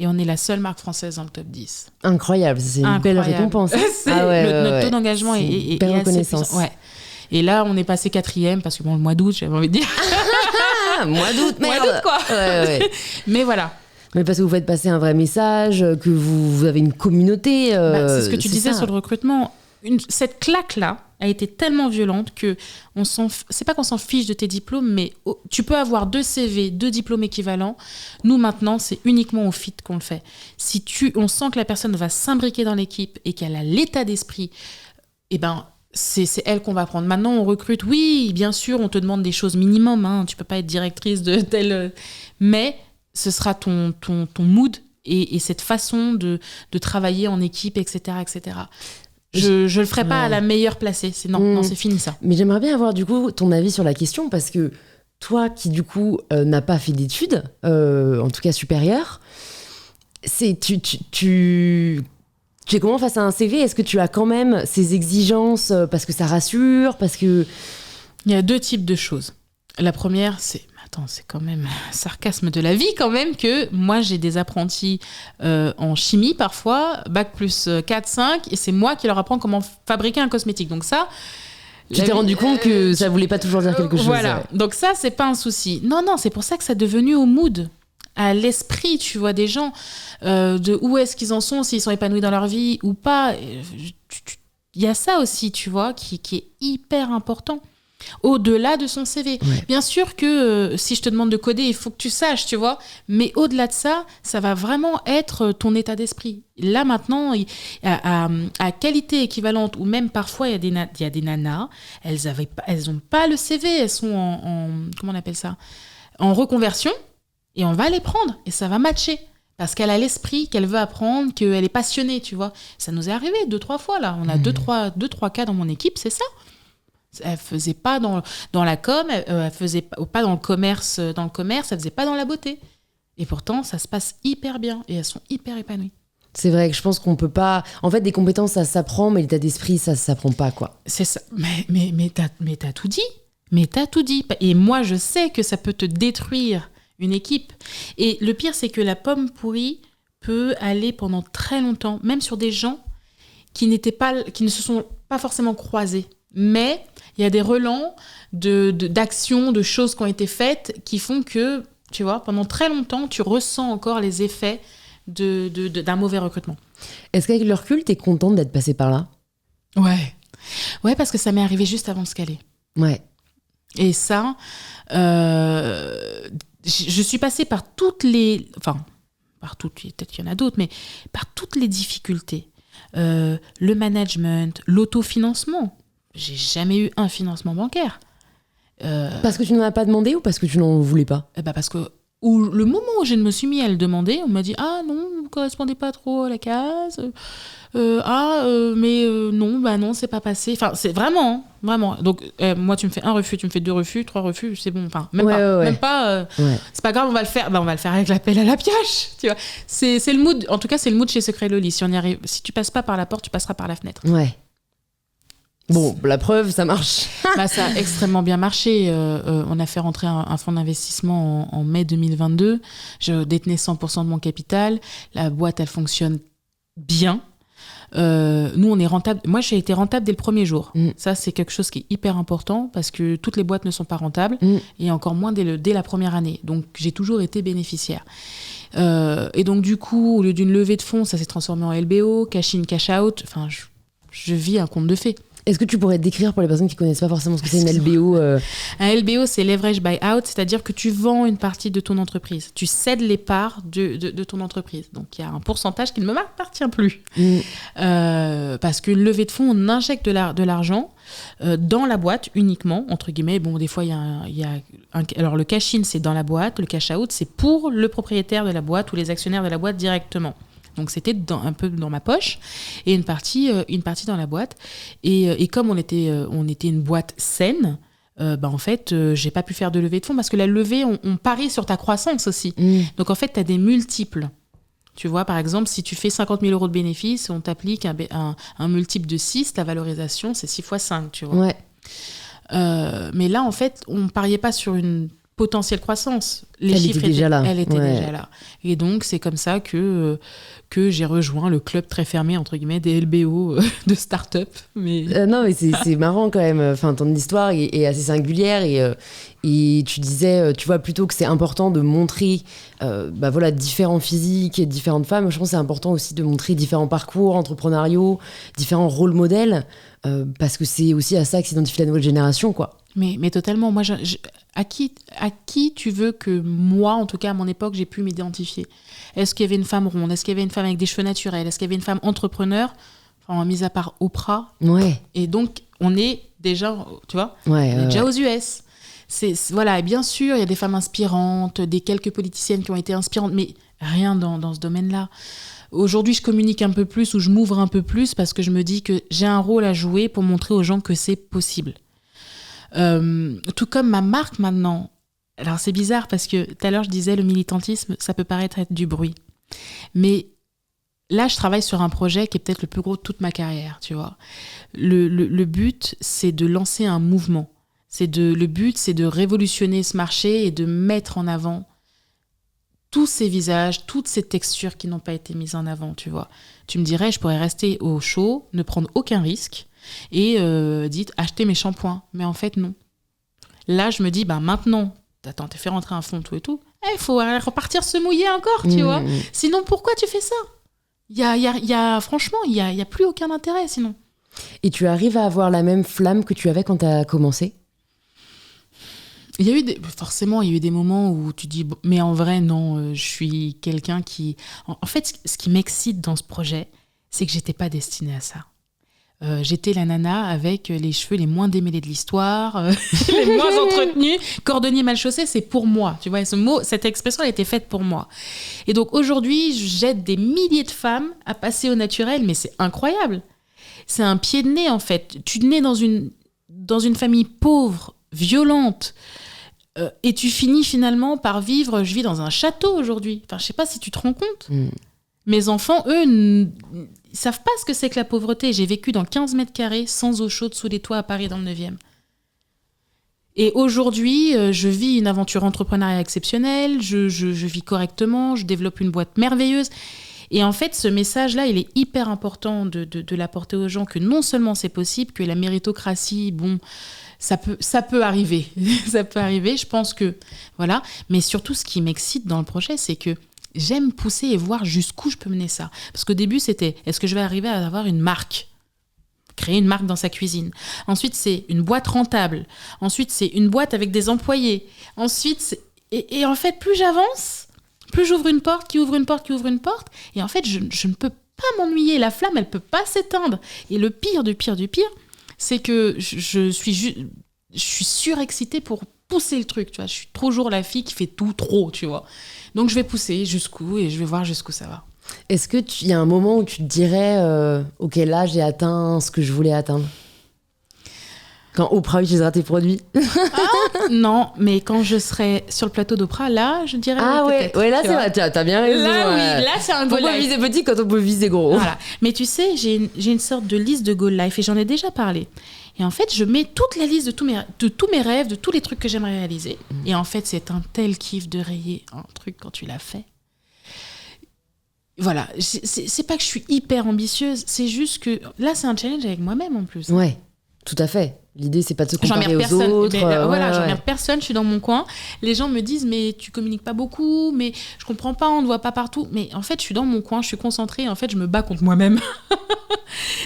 Et on est la seule marque française dans le top 10. Incroyable, c'est une belle récompense. Notre taux d'engagement est belle reconnaissance. Ouais. Et là, on est passé 4e parce que le mois d'août, j'avais envie de dire. Mois d'août, merde. Mois d'août, quoi. Ouais. Mais voilà. Mais parce que vous faites passer un vrai message, que vous avez une communauté. C'est ce que tu disais sur le recrutement. Cette claque-là a été tellement violente que c'est pas qu'on s'en fiche de tes diplômes, mais tu peux avoir 2 CV, 2 diplômes équivalents. Nous, maintenant, c'est uniquement au fit qu'on le fait. Si on sent que la personne va s'imbriquer dans l'équipe et qu'elle a l'état d'esprit, c'est elle qu'on va prendre. Maintenant, on recrute. Oui, bien sûr, on te demande des choses minimum. Hein. Tu peux pas être directrice de telle... Mais ce sera ton mood et cette façon de travailler en équipe, etc., etc. Je le ferai pas à la meilleure placée. Non, c'est fini ça. Mais j'aimerais bien avoir du coup ton avis sur la question parce que toi qui du coup n'as pas fait d'études, en tout cas supérieures, tu es comment face à un CV ? Est-ce que tu as quand même ces exigences parce que ça rassure, parce que... Il y a 2 types de choses. La première, c'est quand même un sarcasme de la vie quand même que moi j'ai des apprentis en chimie parfois, bac plus 4, 5, et c'est moi qui leur apprends comment fabriquer un cosmétique. Donc ça... Tu t'es rendu compte que ça voulait pas toujours dire quelque chose. Voilà, donc ça c'est pas un souci. Non, c'est pour ça que ça est devenu au mood, à l'esprit, tu vois, des gens, de où est-ce qu'ils en sont, s'ils sont épanouis dans leur vie ou pas. Il y a ça aussi, tu vois, qui est hyper important. Au-delà de son CV. Ouais. Bien sûr que si je te demande de coder, il faut que tu saches, tu vois. Mais au-delà de ça, ça va vraiment être ton état d'esprit. Là, maintenant, à qualité équivalente, ou même parfois, il y a des nanas, elles n'ont pas le CV, elles sont comment on appelle ça ? En reconversion, et on va les prendre, et ça va matcher. Parce qu'elle a l'esprit, qu'elle veut apprendre, qu'elle est passionnée, tu vois. Ça nous est arrivé 2-3 fois, là. On a 2-3 cas dans mon équipe, c'est ça. Elle faisait pas dans la com, elle faisait pas dans le commerce, elle faisait pas dans la beauté. Et pourtant, ça se passe hyper bien et elles sont hyper épanouies. C'est vrai que je pense qu'on peut pas... En fait, des compétences, ça s'apprend, mais l'état d'esprit, ça s'apprend pas, quoi. C'est ça. Mais t'as tout dit. Mais t'as tout dit. Et moi, je sais que ça peut te détruire une équipe. Et le pire, c'est que la pomme pourrie peut aller pendant très longtemps, même sur des gens qui ne se sont pas forcément croisés. Mais il y a des relents d'actions, de choses qui ont été faites qui font que, tu vois, pendant très longtemps, tu ressens encore les effets d'un mauvais recrutement. Est-ce qu'avec le recul, t'es contente d'être passée par là ? Ouais, parce que ça m'est arrivé juste avant de Scalé. Ouais. Et ça, je suis passée par toutes les... Enfin, par toutes, peut-être qu'il y en a d'autres, mais par toutes les difficultés. Le management, l'autofinancement. J'ai jamais eu un financement bancaire. Parce que tu n'en as pas demandé ou parce que tu n'en voulais pas ? Parce que le moment où je me suis mis à le demander, on m'a dit « Ah non, vous ne correspondez pas trop à la case. Non, c'est pas passé. » Enfin, c'est vraiment. Donc, moi, tu me fais un refus, tu me fais 2 refus, 3 refus, c'est bon. Enfin, même pas. C'est pas grave, on va le faire. On va le faire avec l'appel à la pioche. Tu vois. C'est le mood. En tout cas, c'est le mood chez Secret Loli. Si tu passes pas par la porte, tu passeras par la fenêtre. Ouais. Bon, la preuve, ça marche. Ça a extrêmement bien marché. On a fait rentrer un fonds d'investissement en mai 2022. Je détenais 100% de mon capital. La boîte, elle fonctionne bien. Nous, on est rentable. Moi, j'ai été rentable dès le premier jour. Ça, c'est quelque chose qui est hyper important parce que toutes les boîtes ne sont pas rentables et encore moins dès la première année. Donc, j'ai toujours été bénéficiaire. Et donc, du coup, au lieu d'une levée de fonds, ça s'est transformé en LBO, cash in, cash out. Enfin, je vis un conte de fées. Est-ce que tu pourrais décrire pour les personnes qui ne connaissent pas forcément ce que c'est une LBO Un LBO, c'est leverage buyout, c'est-à-dire que tu vends une partie de ton entreprise. Tu cèdes les parts de ton entreprise. Donc, il y a un pourcentage qui ne m'appartient plus. Parce qu'une levée de fonds, on injecte de l'argent dans la boîte uniquement, entre guillemets. Bon, des fois, alors, le cash-in, c'est dans la boîte. Le cash-out, c'est pour le propriétaire de la boîte ou les actionnaires de la boîte directement. Donc, c'était un peu dans ma poche et une partie dans la boîte. Et comme on était une boîte saine, en fait, j'ai pas pu faire de levée de fonds parce que la levée, on parie sur ta croissance aussi. Donc, en fait, tu as des multiples. Tu vois, par exemple, si tu fais 50 000 € de bénéfices, on t'applique un multiple de 6, ta valorisation, c'est 6 fois 5, tu vois. Ouais. Mais là, en fait, on pariait pas sur une potentielle croissance. Elle était déjà là. Et donc, c'est comme ça que j'ai rejoint le club très fermé, entre guillemets, des LBO de start-up. Mais... non, mais c'est marrant quand même. Enfin, ton histoire est assez singulière et tu disais, tu vois, plutôt que c'est important de montrer différents physiques et différentes femmes, je pense que c'est important aussi de montrer différents parcours entrepreneuriaux, différents rôles modèles, parce que c'est aussi à ça que s'identifie la nouvelle génération, quoi. Mais totalement. Moi, à qui tu veux que moi, en tout cas à mon époque, j'ai pu m'identifier ? Est-ce qu'il y avait une femme ronde ? Est-ce qu'il y avait une femme avec des cheveux naturels ? Est-ce qu'il y avait une femme entrepreneur ? Enfin, mis à part Oprah. Ouais. Et donc, on est déjà, tu vois, déjà aux US. Voilà, et bien sûr, il y a des femmes inspirantes, des quelques politiciennes qui ont été inspirantes, mais rien dans ce domaine-là. Aujourd'hui, je communique un peu plus ou je m'ouvre un peu plus parce que je me dis que j'ai un rôle à jouer pour montrer aux gens que c'est possible. Tout comme ma marque maintenant. Alors c'est bizarre parce que tout à l'heure je disais le militantisme ça peut paraître être du bruit, mais là je travaille sur un projet qui est peut-être le plus gros de toute ma carrière, tu vois. Le but c'est de lancer un mouvement, le but c'est de révolutionner ce marché et de mettre en avant tous ces visages, toutes ces textures qui n'ont pas été mises en avant, tu vois. Tu me dirais je pourrais rester au chaud, ne prendre aucun risque et dites acheter mes shampoings, mais en fait non. Là je me dis maintenant t'as fait rentrer un fond tout et tout, il faut repartir se mouiller encore, tu vois. Sinon pourquoi tu fais ça? Franchement il y a plus aucun intérêt sinon. Et tu arrives à avoir la même flamme que tu avais quand t'as commencé? Forcément, il y a eu des moments où tu dis, mais en vrai, non, je suis quelqu'un qui... En fait, ce qui m'excite dans ce projet, c'est que j'étais pas destinée à ça. J'étais la nana avec les cheveux les moins démêlés de l'histoire, les moins entretenus. Cordonnier mal chaussé, c'est pour moi. Tu vois, cette expression, elle a été faite pour moi. Et donc aujourd'hui, j'aide des milliers de femmes à passer au naturel, mais c'est incroyable. C'est un pied de nez, en fait. Tu nais dans une famille pauvre, violente, et tu finis finalement par vivre... Je vis dans un château aujourd'hui. Enfin, je sais pas si tu te rends compte. Mes enfants, eux, ils savent pas ce que c'est que la pauvreté. J'ai vécu dans 15 mètres carrés, sans eau chaude, sous les toits à Paris, dans le 9e. Et aujourd'hui, je vis une aventure entrepreneuriale exceptionnelle, je vis correctement, je développe une boîte merveilleuse. Et en fait, ce message-là, il est hyper important de l'apporter aux gens, que non seulement c'est possible, que la méritocratie, bon... Ça peut arriver. Ça peut arriver, je pense que... Voilà. Mais surtout, ce qui m'excite dans le projet, c'est que j'aime pousser et voir jusqu'où je peux mener ça. Parce qu'au début, c'était, est-ce que je vais arriver à avoir une marque ? Créer une marque dans sa cuisine. Ensuite, c'est une boîte rentable. Ensuite, c'est une boîte avec des employés. Ensuite, et en fait, plus j'avance, plus j'ouvre une porte, qui ouvre une porte, qui ouvre une porte. Et en fait, je ne peux pas m'ennuyer. La flamme, elle ne peut pas s'éteindre. Et le pire du pire du pire, c'est que je suis surexcitée pour pousser le truc, tu vois. Je suis toujours la fille qui fait tout trop, tu vois. Donc je vais pousser jusqu'où et je vais voir jusqu'où ça va. Est-ce que y a un moment où tu te dirais ok, là j'ai atteint ce que je voulais atteindre, quand Oprah utilisera tes produits? Non, mais quand je serai sur le plateau d'Oprah, là, je dirais ouais, là c'est vrai, t'as bien raison. Là, oui, là c'est un goal life. Pourquoi viser petit quand on peut viser gros? Voilà. Mais tu sais, j'ai une sorte de liste de goal life et j'en ai déjà parlé. Et en fait, je mets toute la liste de tous mes rêves, de tous les trucs que j'aimerais réaliser. Et en fait, c'est un tel kiff de rayer un truc quand tu l'as fait. Voilà, c'est pas que je suis hyper ambitieuse, c'est juste que là, c'est un challenge avec moi-même en plus. Ouais, tout à fait. L'idée, c'est pas de se comparer aux autres. J'emmerde personne, je suis dans mon coin. Les gens me disent, mais tu communiques pas beaucoup, mais je comprends pas, on ne voit pas partout. Mais en fait, je suis dans mon coin, je suis concentrée. En fait, je me bats contre moi-même.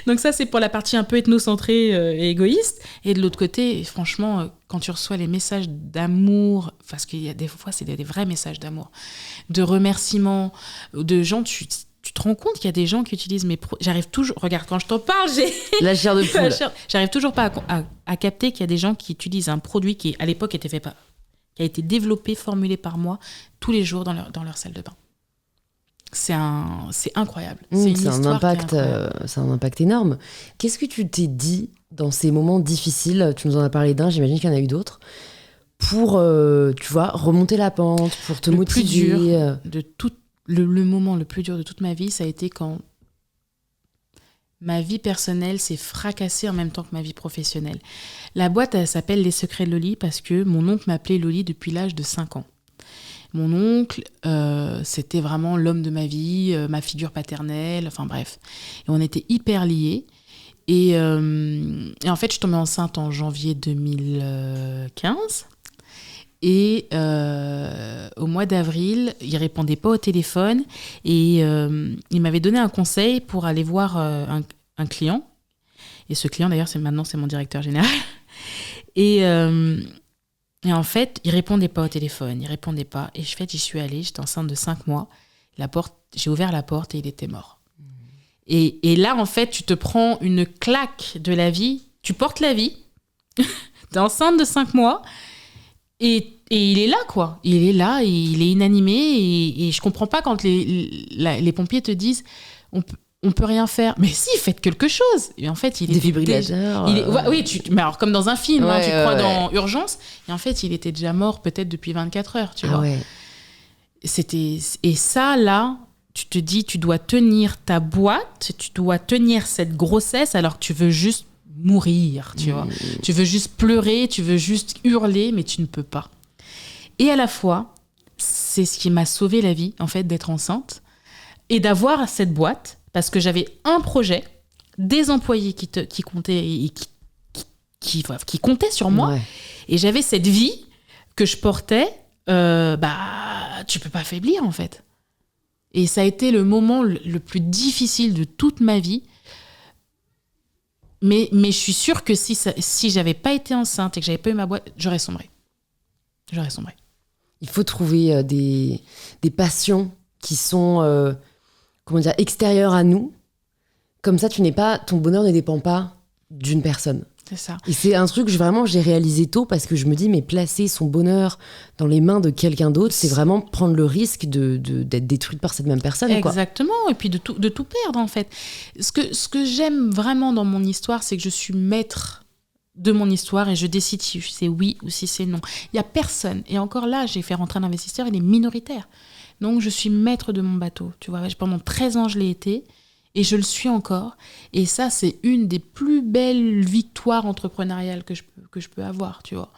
Donc ça, c'est pour la partie un peu ethnocentrée et égoïste. Et de l'autre côté, franchement, quand tu reçois les messages d'amour, parce qu'il y a des fois, c'est des vrais messages d'amour, de remerciements, de gens, tu te rends compte qu'il y a des gens qui utilisent mes j'arrive toujours, regarde, quand je t'en parle, j'ai la chair de poule. J'arrive toujours pas à capter qu'il y a des gens qui utilisent un produit qui à l'époque était fait pas, qui a été développé, formulé par moi tous les jours dans leur salle de bain. C'est incroyable. C'est un impact énorme. Qu'est-ce que tu t'es dit dans ces moments difficiles? Tu nous en as parlé d'un, j'imagine qu'il y en a eu d'autres. Pour, tu vois, remonter la pente, pour te motiver. Le plus dur de tout. Le moment le plus dur de toute ma vie, ça a été quand ma vie personnelle s'est fracassée en même temps que ma vie professionnelle. La boîte, elle s'appelle Les Secrets de Loli parce que mon oncle m'appelait Loli depuis l'âge de 5 ans. Mon oncle, c'était vraiment l'homme de ma vie, ma figure paternelle, enfin bref. Et on était hyper liés. Et en fait, je suis tombée enceinte en janvier 2015. Et au mois d'avril, il répondait pas au téléphone et il m'avait donné un conseil pour aller voir un client. Et ce client, d'ailleurs, maintenant, c'est mon directeur général. Et en fait, il répondait pas au téléphone, il répondait pas. Et en fait, j'y suis allée, j'étais enceinte de 5 mois. J'ai ouvert la porte et il était mort. Et là, en fait, tu te prends une claque de la vie. Tu portes la vie, t'es enceinte de 5 mois. Et il est là, quoi. Il est là, et il est inanimé. Et je comprends pas quand les pompiers te disent on peut rien faire. Mais si, faites quelque chose. Et en fait, il est défibrillateurs. Oui, mais alors comme dans un film, tu crois dans Urgence. Et en fait, il était déjà mort peut-être depuis 24 heures, tu vois. Ouais. Et ça, là, tu te dis, tu dois tenir ta boîte, tu dois tenir cette grossesse alors que tu veux juste mourir, tu vois. Tu veux juste pleurer, tu veux juste hurler, mais tu ne peux pas. Et à la fois, c'est ce qui m'a sauvé la vie, en fait, d'être enceinte et d'avoir cette boîte, parce que j'avais un projet, des employés qui comptaient et qui comptaient sur moi, ouais. Et j'avais cette vie que je portais, tu peux pas faiblir, en fait. Et ça a été le moment le plus difficile de toute ma vie. Mais je suis sûre que si j'avais pas été enceinte et que j'avais pas eu ma boîte, j'aurais sombré. j'aurais sombré. Il faut trouver des passions qui sont extérieures à nous. Comme ça, ton bonheur ne dépend pas d'une personne. C'est ça. Et c'est un truc que j'ai réalisé tôt parce que je me dis, mais placer son bonheur dans les mains de quelqu'un d'autre, c'est vraiment prendre le risque d'être détruite par cette même personne. Exactement, et puis de tout perdre en fait. Ce que j'aime vraiment dans mon histoire, c'est que je suis maître de mon histoire et je décide si c'est oui ou si c'est non. Il n'y a personne. Et encore là, j'ai fait rentrer un investisseur, il est minoritaire. Donc je suis maître de mon bateau. Tu vois, pendant 13 ans, je l'ai été. Et je le suis encore. Et ça, c'est une des plus belles victoires entrepreneuriales que je peux avoir, tu vois.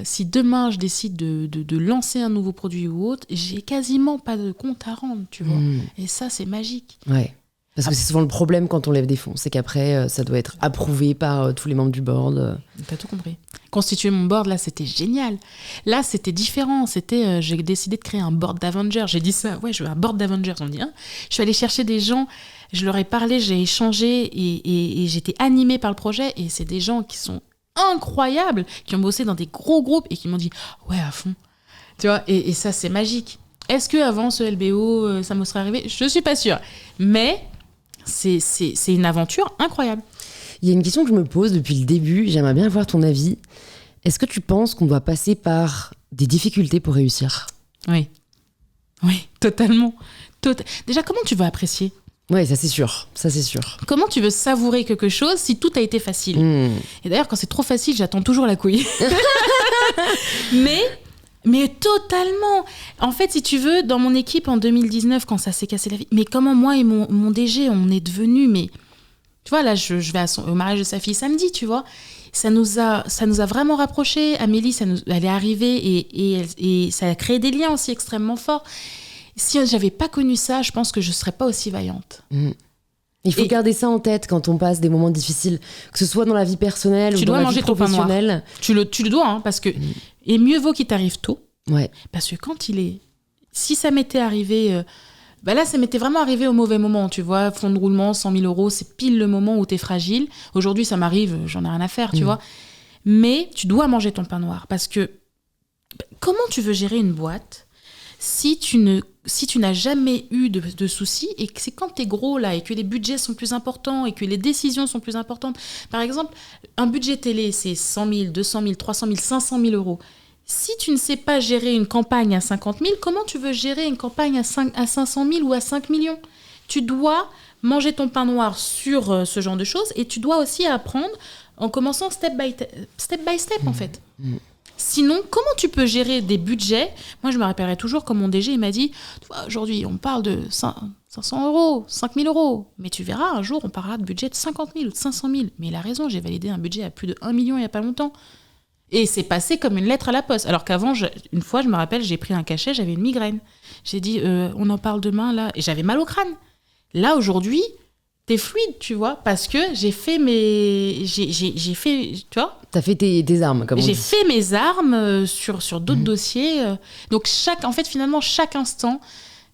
Si demain, je décide de lancer un nouveau produit ou autre, j'ai quasiment pas de compte à rendre, tu vois. Et ça, c'est magique. Ouais. Parce que c'est souvent le problème quand on lève des fonds. C'est qu'après, ça doit être approuvé par tous les membres du board. T'as tout compris. Constituer mon board, là, c'était génial. Là, c'était différent. J'ai décidé de créer un board d'Avengers. J'ai dit ça, je veux un board d'Avengers. On me dit, hein. Je suis allée chercher des gens, je leur ai parlé, j'ai échangé et j'étais animée par le projet. Et c'est des gens qui sont incroyables, qui ont bossé dans des gros groupes et qui m'ont dit, ouais, à fond. Tu vois, et ça, c'est magique. Est-ce qu'avant ce LBO, ça me serait arrivé ? Je suis pas sûre. Mais c'est une aventure incroyable. Il y a une question que je me pose depuis le début, j'aimerais bien avoir ton avis. Est-ce que tu penses qu'on doit passer par des difficultés pour réussir ? Oui, totalement. Déjà, comment tu vas apprécier ? Oui, ça c'est sûr. Comment tu veux savourer quelque chose si tout a été facile ? Et d'ailleurs, quand c'est trop facile, j'attends toujours la couille. Mais totalement. En fait, si tu veux, dans mon équipe en 2019, quand ça s'est cassé la vie, mais comment moi et mon DG, on est devenus, mais tu vois, là, je vais au mariage de sa fille samedi, tu vois. Ça nous a vraiment rapprochés. Amélie, elle est arrivée et ça a créé des liens aussi extrêmement forts. Si j'avais pas connu ça, je pense que je serais pas aussi vaillante. Il faut garder ça en tête quand on passe des moments difficiles, que ce soit dans la vie personnelle ou dans la vie professionnelle. Tu le dois, hein, parce que et mieux vaut qu'il t'arrive tôt. Ouais. Parce que si ça m'était arrivé, là, ça m'était vraiment arrivé au mauvais moment, tu vois, fonds de roulement, 100 000 €, c'est pile le moment où t'es fragile. Aujourd'hui, ça m'arrive, j'en ai rien à faire, tu vois. Mais tu dois manger ton pain noir, parce que comment tu veux gérer une boîte si tu n'as jamais eu de soucis et que c'est quand t'es gros là et que les budgets sont plus importants et que les décisions sont plus importantes. Par exemple, un budget télé, c'est 100 000, 200 000, 300 000, 500 000 €. Si tu ne sais pas gérer une campagne à 50 000, comment tu veux gérer une campagne à 500 000 ou à 5 millions ? Tu dois manger ton pain noir sur ce genre de choses et tu dois aussi apprendre en commençant step by step en fait. Sinon, comment tu peux gérer des budgets ? Moi, je me rappellerai toujours quand mon DG il m'a dit « Aujourd'hui, on parle de 500 €, 5 000 €. Mais tu verras, un jour, on parlera de budget de 50 000 ou de 500 000. » Mais il a raison, j'ai validé un budget à plus de 1 million il n'y a pas longtemps. Et c'est passé comme une lettre à la poste. Alors qu'avant, une fois, je me rappelle, j'ai pris un cachet, j'avais une migraine. J'ai dit « On en parle demain, là. » Et j'avais mal au crâne. Là, aujourd'hui, t'es fluide, tu vois, parce que j'ai fait tu vois. T'as fait tes armes, comme on dit. J'ai fait mes armes sur d'autres dossiers. Donc, finalement, chaque instant,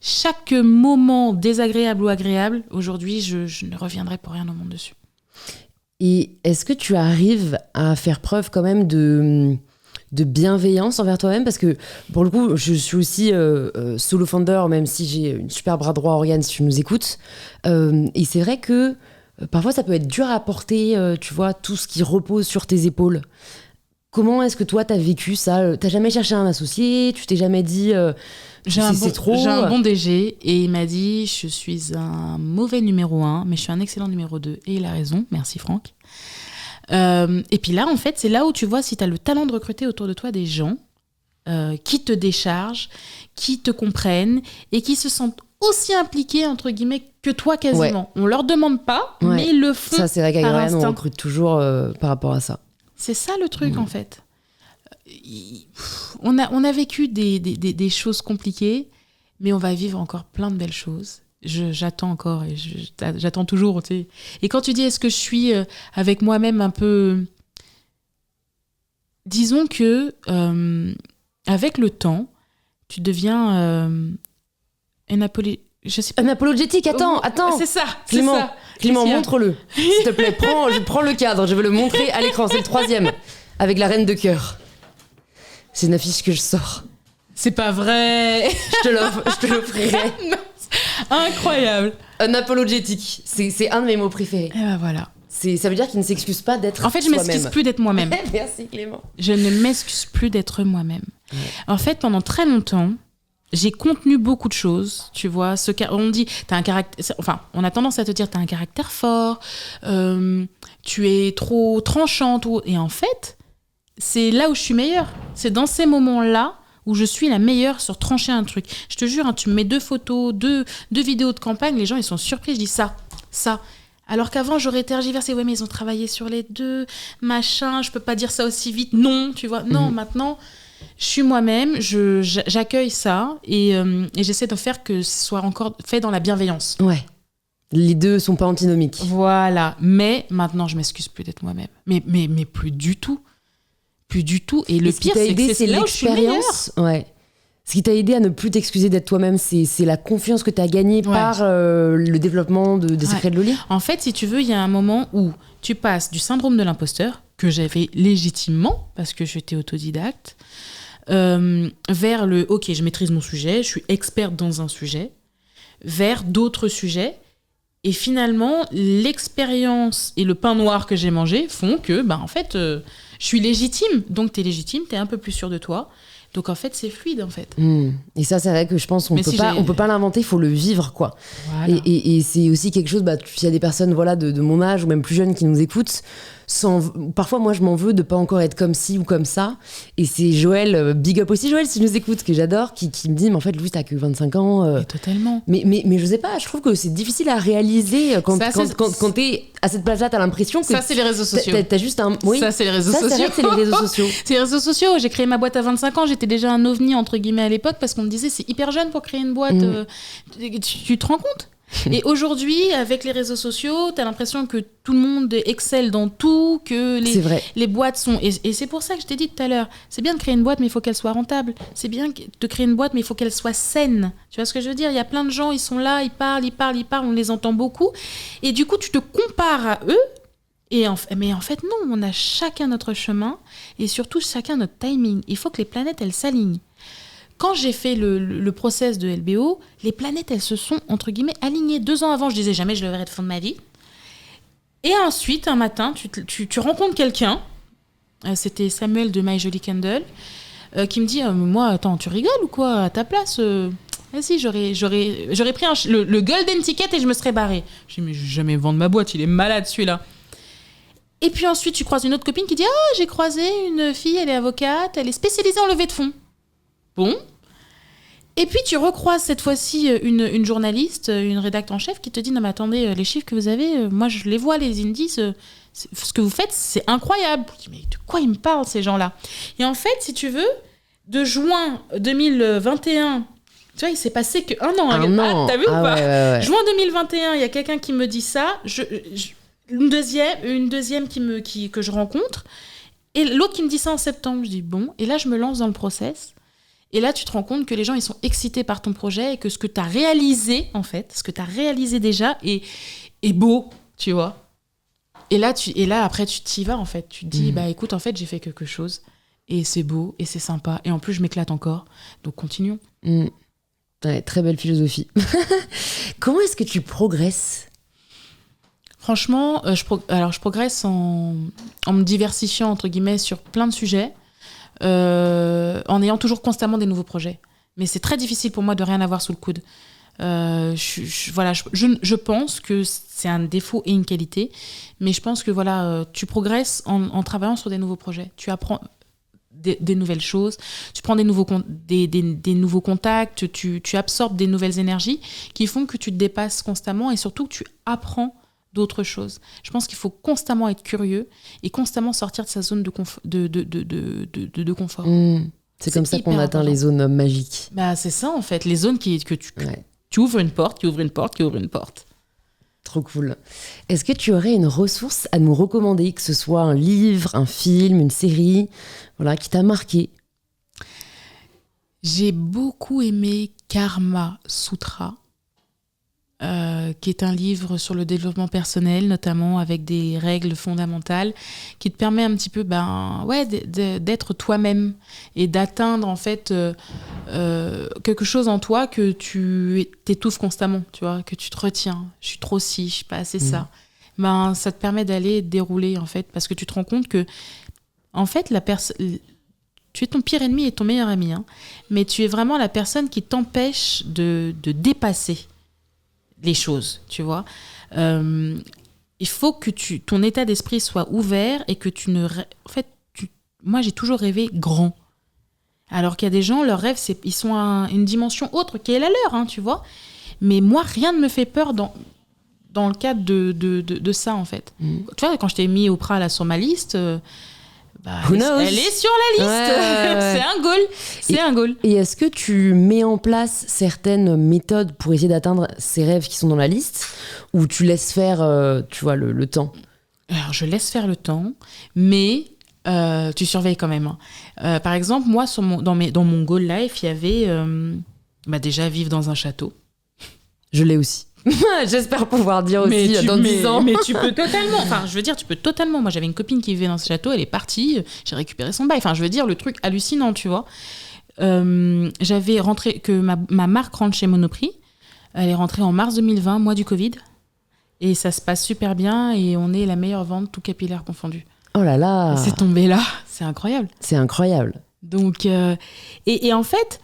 chaque moment désagréable ou agréable, aujourd'hui, je ne reviendrai pour rien au monde dessus. Et est-ce que tu arrives à faire preuve quand même de bienveillance envers toi-même ? Parce que, pour le coup, je suis aussi solo founder, même si j'ai une super bras droit, Oriane, si tu nous écoutes. Et c'est vrai que parfois, ça peut être dur à porter, tu vois, tout ce qui repose sur tes épaules. Comment est-ce que toi, t'as vécu ça ? T'as jamais cherché un associé ? Tu t'es jamais dit c'est trop ? J'ai un bon DG et il m'a dit je suis un mauvais numéro 1, mais je suis un excellent numéro 2. Et il a raison, merci Franck. Et puis là, en fait, c'est là où tu vois si tu as le talent de recruter autour de toi des gens qui te déchargent, qui te comprennent et qui se sentent aussi impliqués, entre guillemets, que toi quasiment. On leur demande pas, mais ils le font. Ça, c'est vrai qu'à Graham, on recrute toujours par rapport à ça. C'est ça le truc, en fait. On a vécu des choses compliquées, mais on va vivre encore plein de belles choses. J'attends encore et j'attends toujours. Tu sais. Et quand tu dis est-ce que je suis avec moi-même un peu... Disons que avec le temps, tu deviens unapologétique. Attends. C'est ça. Clément, montre-le. S'il te plaît, prends le cadre. Je veux le montrer à l'écran. C'est le 3e, avec la reine de cœur. C'est une affiche que je sors. C'est pas vrai. Je te l'offrirai. Incroyable. Unapologetic. C'est un de mes mots préférés. Et ben voilà. Ça veut dire qu'il ne s'excuse pas d'être En fait, je m'excuse plus d'être moi-même. Merci Clément. Je ne m'excuse plus d'être moi-même. Ouais. En fait, pendant très longtemps, j'ai contenu beaucoup de choses, tu vois. On dit, t'as un caractère... Enfin, on a tendance à te dire, t'as un caractère fort, tu es trop tranchante. Et en fait, c'est là où je suis meilleure. C'est dans ces moments-là où je suis la meilleure sur trancher un truc. Je te jure, hein, tu me mets 2 photos, 2 vidéos de campagne, les gens, ils sont surpris. Je dis ça. Alors qu'avant, j'aurais tergiversé. Ouais, mais ils ont travaillé sur les 2, machin, je peux pas dire ça aussi vite. Non, tu vois. Non, maintenant, je suis moi-même, j'accueille ça et j'essaie de faire que ce soit encore fait dans la bienveillance. Ouais. Les deux sont pas antinomiques. Voilà. Mais maintenant, je m'excuse plus d'être moi-même. Mais plus du tout. Plus du tout. Et le pire, c'est que c'est là où je suis meilleure. Ouais. Ce qui t'a aidé à ne plus t'excuser d'être toi-même, c'est la confiance que tu as gagnée par le développement des secrets de Loli. En fait, si tu veux, il y a un moment où tu passes du syndrome de l'imposteur, que j'avais légitimement, parce que j'étais autodidacte, vers le « ok, je maîtrise mon sujet, je suis experte dans un sujet », vers d'autres sujets. Et finalement, l'expérience et le pain noir que j'ai mangé font que, en fait, je suis légitime. Donc, tu es légitime, tu es un peu plus sûre de toi. Donc en fait, c'est fluide en fait. Et ça, c'est vrai que je pense qu'on peut pas l'inventer, il faut le vivre quoi. Voilà. Et c'est aussi quelque chose, il y a des personnes de mon âge ou même plus jeunes qui nous écoutent. Parfois, moi, je m'en veux de pas encore être comme ci ou comme ça. Et c'est Joël, big up aussi Joël, si tu nous écoutes, que j'adore, qui me dit, mais en fait, Louise, t'as que 25 ans. Totalement. Mais je sais pas, je trouve que c'est difficile à réaliser quand t'es à cette place-là, t'as l'impression que... Ça, c'est les réseaux sociaux. T'as juste un... Oui, ça, c'est les réseaux sociaux. C'est vrai que c'est les réseaux sociaux. C'est les réseaux sociaux. J'ai créé ma boîte à 25 ans. J'étais déjà un ovni, entre guillemets, à l'époque, parce qu'on me disait, c'est hyper jeune pour créer une boîte. Tu te rends compte ? Et aujourd'hui, avec les réseaux sociaux, t'as l'impression que tout le monde excelle dans tout, que les boîtes sont... Et c'est pour ça que je t'ai dit tout à l'heure, c'est bien de créer une boîte, mais il faut qu'elle soit rentable. C'est bien de créer une boîte, mais il faut qu'elle soit saine. Tu vois ce que je veux dire ? Il y a plein de gens, ils sont là, ils parlent, on les entend beaucoup. Et du coup, tu te compares à eux. Mais en fait, non, on a chacun notre chemin et surtout chacun notre timing. Il faut que les planètes, elles s'alignent. Quand j'ai fait le process de LBO, les planètes, elles se sont, entre guillemets, alignées. 2 ans avant, je disais jamais je le verrai de fond de ma vie. Et ensuite, un matin, tu rencontres quelqu'un, c'était Samuel de My Jolly Candle, qui me dit moi, attends, tu rigoles ou quoi ? À ta place, si, j'aurais pris le golden ticket et je me serais barrée. Je dis, mais je vais jamais vendre ma boîte, il est malade celui-là. Et puis ensuite, tu croises une autre copine qui dit j'ai croisé une fille, elle est avocate, elle est spécialisée en levée de fonds. Bon. Et puis tu recroises cette fois-ci une journaliste, une rédactrice en chef qui te dit non mais attendez, les chiffres que vous avez, moi je les vois, les indices, ce que vous faites c'est incroyable. Je dis mais de quoi ils me parlent ces gens-là ? Et en fait, si tu veux, de juin 2021, tu vois, il s'est passé qu'un an. T'as vu ou pas ? Ouais. Juin 2021, il y a quelqu'un qui me dit ça, une deuxième que je rencontre, et l'autre qui me dit ça en septembre. Je dis bon, et là je me lance dans le process. Et là, tu te rends compte que les gens, ils sont excités par ton projet et que ce que tu as réalisé, en fait, ce que tu as réalisé déjà est beau, tu vois. Et là, après, tu t'y vas, en fait. Tu te dis, écoute, en fait, j'ai fait quelque chose et c'est beau et c'est sympa. Et en plus, je m'éclate encore. Donc, continuons. Ouais, très belle philosophie. Comment est-ce que tu progresses ? Franchement, je progresse en me diversifiant, entre guillemets, sur plein de sujets. En ayant toujours constamment des nouveaux projets. Mais c'est très difficile pour moi de rien avoir sous le coude. Je pense que c'est un défaut et une qualité, mais je pense que tu progresses en travaillant sur des nouveaux projets. Tu apprends des nouvelles choses, tu prends des nouveaux contacts, tu absorbes des nouvelles énergies qui font que tu te dépasses constamment et surtout que tu apprends d'autres choses. Je pense qu'il faut constamment être curieux et constamment sortir de sa zone de confort. C'est comme ça qu'on atteint les zones magiques. C'est ça en fait, les zones que tu ouvres une porte, qui ouvre une porte, qui ouvre une porte. Trop cool. Est-ce que tu aurais une ressource à nous recommander, que ce soit un livre, un film, une série, qui t'a marqué ? J'ai beaucoup aimé Karma Sutra qui est un livre sur le développement personnel, notamment avec des règles fondamentales, qui te permet un petit peu d'être toi-même et d'atteindre en fait quelque chose en toi que tu t'étouffes constamment, tu vois, que tu te retiens. Je suis trop ci, je suis pas assez ça. Ça te permet d'aller dérouler en fait, parce que tu te rends compte que en fait tu es ton pire ennemi et ton meilleur ami, hein, mais tu es vraiment la personne qui t'empêche de dépasser les choses, tu vois. Il faut que ton état d'esprit soit ouvert et que tu ne... En fait, moi, j'ai toujours rêvé grand. Alors qu'il y a des gens, leurs rêves, ils sont à une dimension autre qui est la leur, hein, tu vois. Mais moi, rien ne me fait peur dans le cadre de ça, en fait. Tu vois, quand je t'ai mis Oprah là sur ma liste... elle est sur la liste. Ouais. C'est un goal. Et est-ce que tu mets en place certaines méthodes pour essayer d'atteindre ces rêves qui sont dans la liste, ou tu laisses faire, tu vois, le temps? Alors, je laisse faire le temps, mais tu surveilles quand même. Hein. Par exemple, moi, dans mon goal life, il y avait déjà vivre dans un château. Je l'ai aussi. J'espère pouvoir dire aussi dans 10 ans. Mais tu peux totalement. Enfin, je veux dire, tu peux totalement. Moi, j'avais une copine qui vivait dans ce château, elle est partie, j'ai récupéré son bail. Enfin, je veux dire, le truc hallucinant, tu vois. J'avais rentré, que ma marque rentre chez Monoprix. Elle est rentrée en mars 2020, mois du Covid. Et ça se passe super bien et on est la meilleure vente, tout capillaire confondu. Oh là là! C'est tombé là. C'est incroyable. C'est incroyable. Donc, et en fait.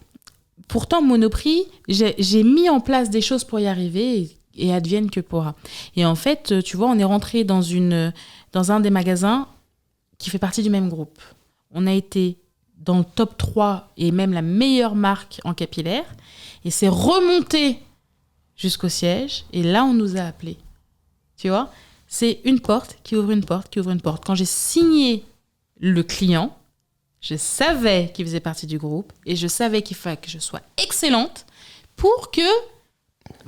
Pourtant, Monoprix, j'ai mis en place des choses pour y arriver et advienne que pourra. Et en fait, tu vois, on est rentré dans un des magasins qui fait partie du même groupe. On a été dans le top 3 et même la meilleure marque en capillaire. Et c'est remonté jusqu'au siège. Et là, on nous a appelés. Tu vois, c'est une porte qui ouvre une porte, qui ouvre une porte. Quand j'ai signé le client, je savais qu'il faisait partie du groupe et je savais qu'il fallait que je sois excellente pour que,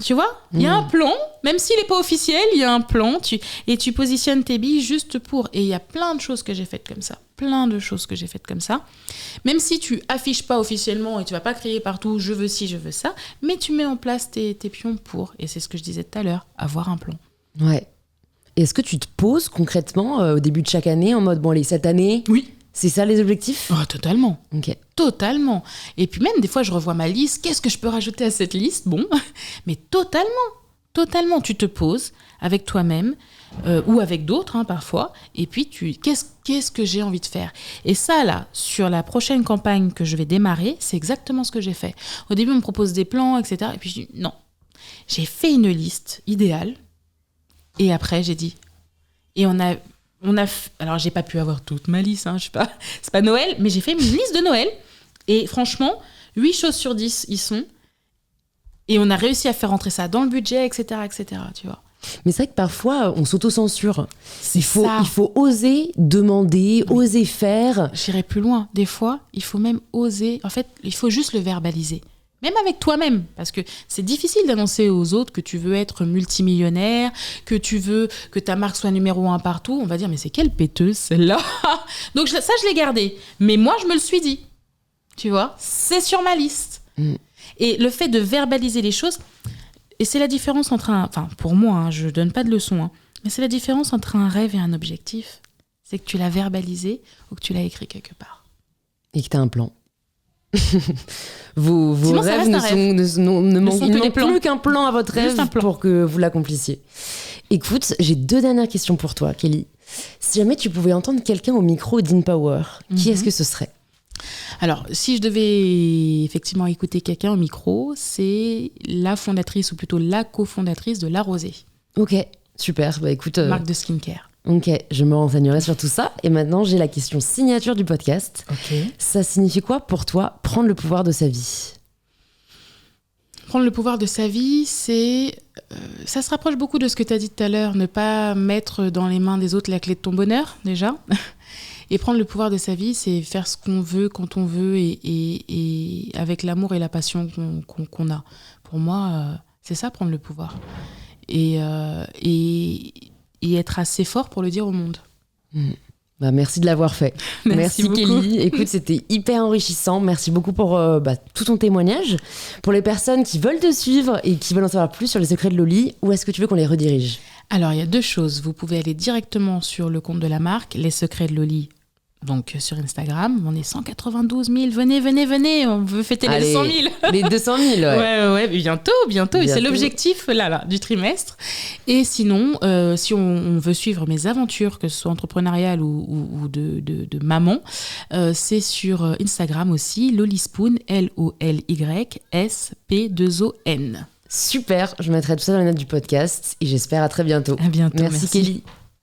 tu vois, il y a un plan, même s'il n'est pas officiel, il y a un plan et tu positionnes tes billes juste pour. Et il y a plein de choses que j'ai faites comme ça. Même si tu affiches pas officiellement et tu vas pas crier partout « je veux ci, je veux ça », mais tu mets en place tes pions pour, et c'est ce que je disais tout à l'heure, avoir un plan. Ouais. Est-ce que tu te poses concrètement au début de chaque année en mode « bon, allez, cette année ». Oui. C'est ça les objectifs ? Oh, totalement. Ok. Totalement. Et puis même des fois je revois ma liste, qu'est-ce que je peux rajouter à cette liste ? Bon, mais totalement. Tu te poses avec toi-même ou avec d'autres hein, parfois, et puis qu'est-ce que j'ai envie de faire ? Et ça là, sur la prochaine campagne que je vais démarrer, c'est exactement ce que j'ai fait. Au début on me propose des plans, etc. Et puis je dis non. J'ai fait une liste idéale et après j'ai dit, et alors j'ai pas pu avoir toute ma liste, hein, c'est pas Noël, mais j'ai fait une liste de Noël et franchement 8 choses sur 10 y sont et on a réussi à faire rentrer ça dans le budget, etc., tu vois. Mais c'est vrai que parfois on s'auto-censure. Il faut oser demander, oser faire. J'irai plus loin, des fois il faut même oser, en fait il faut juste le verbaliser. Même avec toi-même, parce que c'est difficile d'annoncer aux autres que tu veux être multimillionnaire, que tu veux que ta marque soit numéro 1 partout. On va dire, mais c'est quelle péteuse celle-là ? Donc ça, je l'ai gardé. Mais moi, je me le suis dit. Tu vois ? C'est sur ma liste. Et le fait de verbaliser les choses, et c'est la différence entre enfin, pour moi, hein, je ne donne pas de leçons, hein, mais c'est la différence entre un rêve et un objectif. C'est que tu l'as verbalisé ou que tu l'as écrit quelque part. Et que tu as un plan. Vos rêves ne manquent plus qu'un plan à votre rêve pour que vous l'accomplissiez. Écoute, j'ai 2 dernières questions pour toi, Kelly. Si jamais tu pouvais entendre quelqu'un au micro d'InPower, qui est-ce que ce serait ? Alors, si je devais effectivement écouter quelqu'un au micro, c'est la fondatrice ou plutôt la cofondatrice de La Rosée. Ok, super. Bah écoute, marque de skincare. Ok, je me renseignerai sur tout ça. Et maintenant, j'ai la question signature du podcast. Ok. Ça signifie quoi pour toi, prendre le pouvoir de sa vie ? Prendre le pouvoir de sa vie, c'est... ça se rapproche beaucoup de ce que tu as dit tout à l'heure. Ne pas mettre dans les mains des autres la clé de ton bonheur, déjà. Et prendre le pouvoir de sa vie, c'est faire ce qu'on veut, quand on veut, et avec l'amour et la passion qu'on a. Pour moi, c'est ça, prendre le pouvoir. Et être assez fort pour le dire au monde. Bah, merci de l'avoir fait. Merci beaucoup. Kelly. Écoute, c'était hyper enrichissant. Merci beaucoup pour tout ton témoignage. Pour les personnes qui veulent te suivre et qui veulent en savoir plus sur les secrets de Loli, où est-ce que tu veux qu'on les redirige ? Alors, il y a 2 choses. Vous pouvez aller directement sur le compte de la marque, Les Secrets de Loli, donc sur Instagram. On est 192 000. Venez. On veut fêter les 200 000. Les 200 000, ouais. Ouais, bientôt. Et c'est l'objectif là, du trimestre. Et sinon, si on veut suivre mes aventures, que ce soit entrepreneuriales ou de maman, c'est sur Instagram aussi, Lolispoon, LOLYSP2ON. Super, je mettrai tout ça dans les notes du podcast et j'espère à très bientôt. À bientôt, Merci. Kelly.